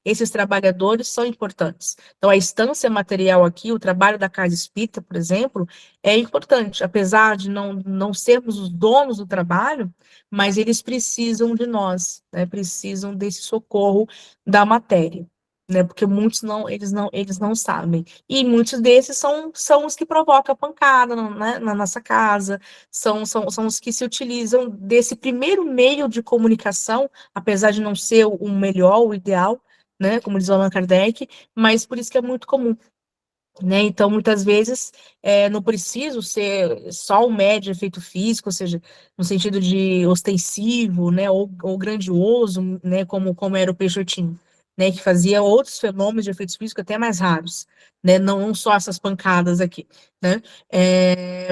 esses trabalhadores são importantes. Então, a instância material aqui, o trabalho da casa espírita, por exemplo, é importante, apesar de não sermos os donos do trabalho, mas eles precisam de nós, né? Precisam desse socorro da matéria, né? Porque muitos eles não sabem. E muitos desses são os que provocam a pancada, né, na nossa casa, são os que se utilizam desse primeiro meio de comunicação, apesar de não ser o melhor, o ideal, né? Como diz o Allan Kardec, mas por isso que é muito comum. Né? Então, muitas vezes, não preciso ser só um médio efeito físico, ou seja, no sentido de ostensivo, né, ou grandioso, né, como era o Peixotinho, né, que fazia outros fenômenos de efeitos físicos até mais raros, né, não só essas pancadas aqui, né,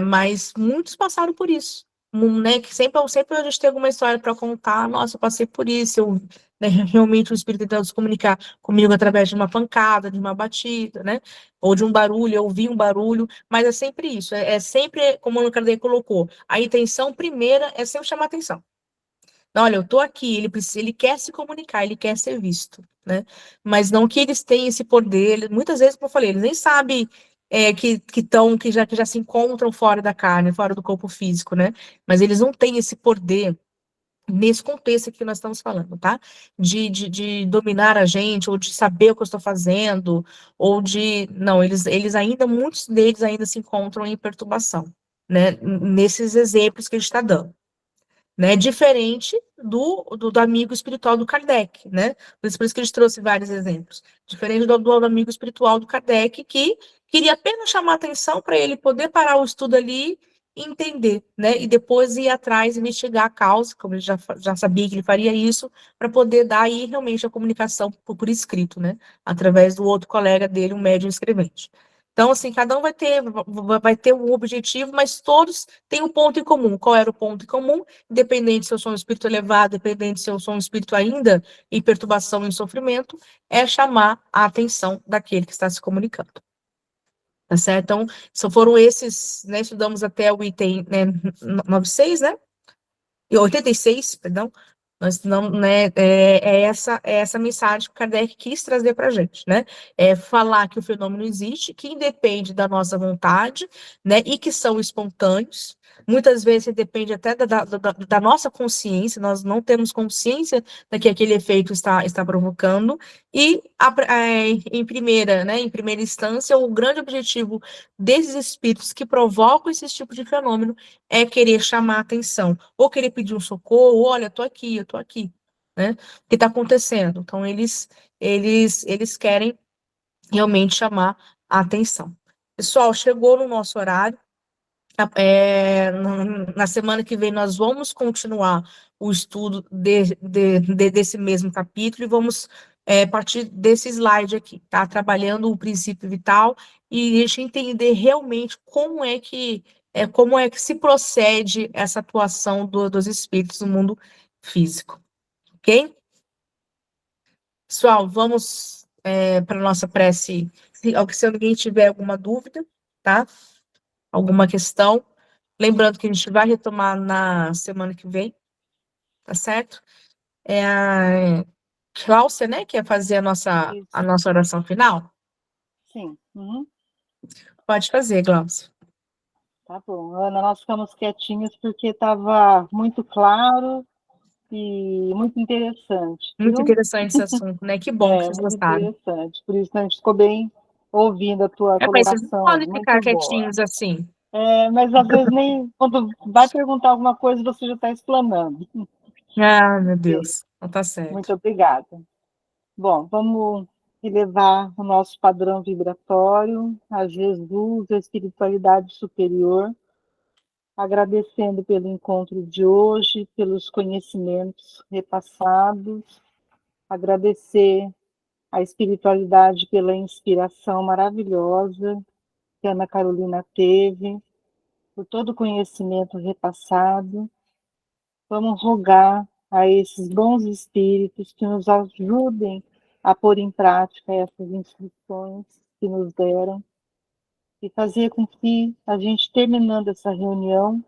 mas muitos passaram por isso, né, que sempre a gente tem alguma história para contar, nossa, eu passei por isso, né, realmente o espírito tentando se comunicar comigo através de uma pancada, de uma batida, né, ou de um barulho, eu ouvi um barulho, mas é sempre isso, é sempre, como o Kardec colocou, a intenção primeira é sempre chamar atenção. Não, olha, eu estou aqui, ele quer se comunicar, ele quer ser visto, né? Mas não que eles tenham esse poder, muitas vezes, como eu falei, eles nem sabem que já se encontram fora da carne, fora do corpo físico, né? Mas eles não têm esse poder nesse contexto aqui que nós estamos falando, tá? De dominar a gente, ou de saber o que eu estou fazendo, ou de... Não, muitos deles ainda se encontram em perturbação, né? Nesses exemplos que a gente está dando, né? Diferente do amigo espiritual do Kardec, né? Por isso que a gente trouxe vários exemplos. Diferente do amigo espiritual do Kardec, que queria apenas chamar atenção para ele poder parar o estudo ali e entender, né? E depois ir atrás, investigar a causa, como ele já sabia que ele faria isso, para poder dar aí realmente a comunicação por escrito, né? Através do outro colega dele, um médium escrevente. Então, assim, cada um vai ter um objetivo, mas todos têm um ponto em comum. Qual era o ponto em comum? Independente se eu sou um espírito elevado, independente se eu sou um espírito ainda em perturbação e em sofrimento, é chamar a atenção daquele que está se comunicando. Tá certo? Então, só foram esses, né? Estudamos até o item, né, 96, né? E 86, perdão. Nós não, né, é essa mensagem que Kardec quis trazer para a gente, né? É falar que o fenômeno existe, que independe da nossa vontade, né? E que são espontâneos. Muitas vezes depende até da nossa consciência, nós não temos consciência do que aquele efeito está provocando. E, em primeira instância, o grande objetivo desses espíritos que provocam esse tipo de fenômeno é querer chamar a atenção, ou querer pedir um socorro, olha, eu tô aqui, né? O que está acontecendo? Então, eles querem realmente chamar a atenção. Pessoal, chegou no nosso horário. Na semana que vem nós vamos continuar o estudo desse mesmo capítulo e vamos partir desse slide aqui, tá? Trabalhando o princípio vital e deixa entender realmente como é que se procede essa atuação dos espíritos no mundo físico, ok? Pessoal, vamos para a nossa prece. Se alguém tiver alguma dúvida, tá? Alguma questão. Lembrando que a gente vai retomar na semana que vem, tá certo? É a Cláudia, né, que ia fazer a nossa oração final. Sim. Uhum. Pode fazer, Cláudia. Tá bom. Ana, nós ficamos quietinhos porque estava muito claro e muito interessante. Muito Viu? interessante esse assunto, né? Que bom que vocês Muito gostaram. interessante. Por isso a gente ficou bem ouvindo a tua Mas vocês não colocação. podem ficar Muito boa. quietinhos assim. Mas às vezes nem quando vai perguntar alguma coisa você já está explanando. Ah, meu Deus. Não tá certo. Muito obrigada. Bom, vamos elevar o nosso padrão vibratório a Jesus, a espiritualidade superior, agradecendo pelo encontro de hoje, pelos conhecimentos repassados, agradecer a espiritualidade pela inspiração maravilhosa que a Ana Carolina teve, por todo o conhecimento repassado. Vamos rogar a esses bons espíritos que nos ajudem a pôr em prática essas instruções que nos deram e fazer com que a gente, terminando essa reunião,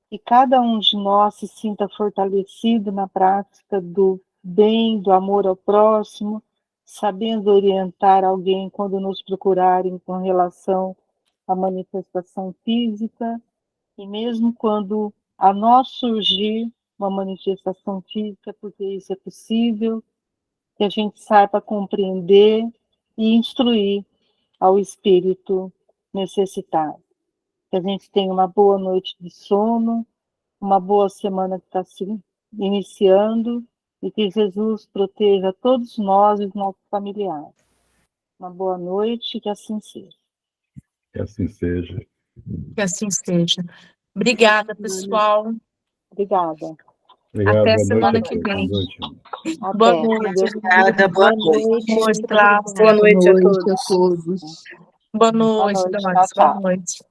que cada um de nós se sinta fortalecido na prática do bem, do amor ao próximo, sabendo orientar alguém quando nos procurarem com relação à manifestação física, e mesmo quando a nós surgir uma manifestação física, porque isso é possível, que a gente saiba compreender e instruir ao espírito necessitado. Que a gente tenha uma boa noite de sono, uma boa semana que está se iniciando, e que Jesus proteja todos nós e os nossos familiares. Uma boa noite, que assim seja. Que assim seja. Que assim seja. Obrigada, pessoal. Obrigada. Obrigado, Até boa semana noite a que todos. vem. Boa noite. Até. Boa noite. Obrigada, boa noite. Boa noite, Cláudia. Boa noite a Boa noite a todos. todos. Boa noite, Boa noite. Doris. Tchau, Boa tchau. noite.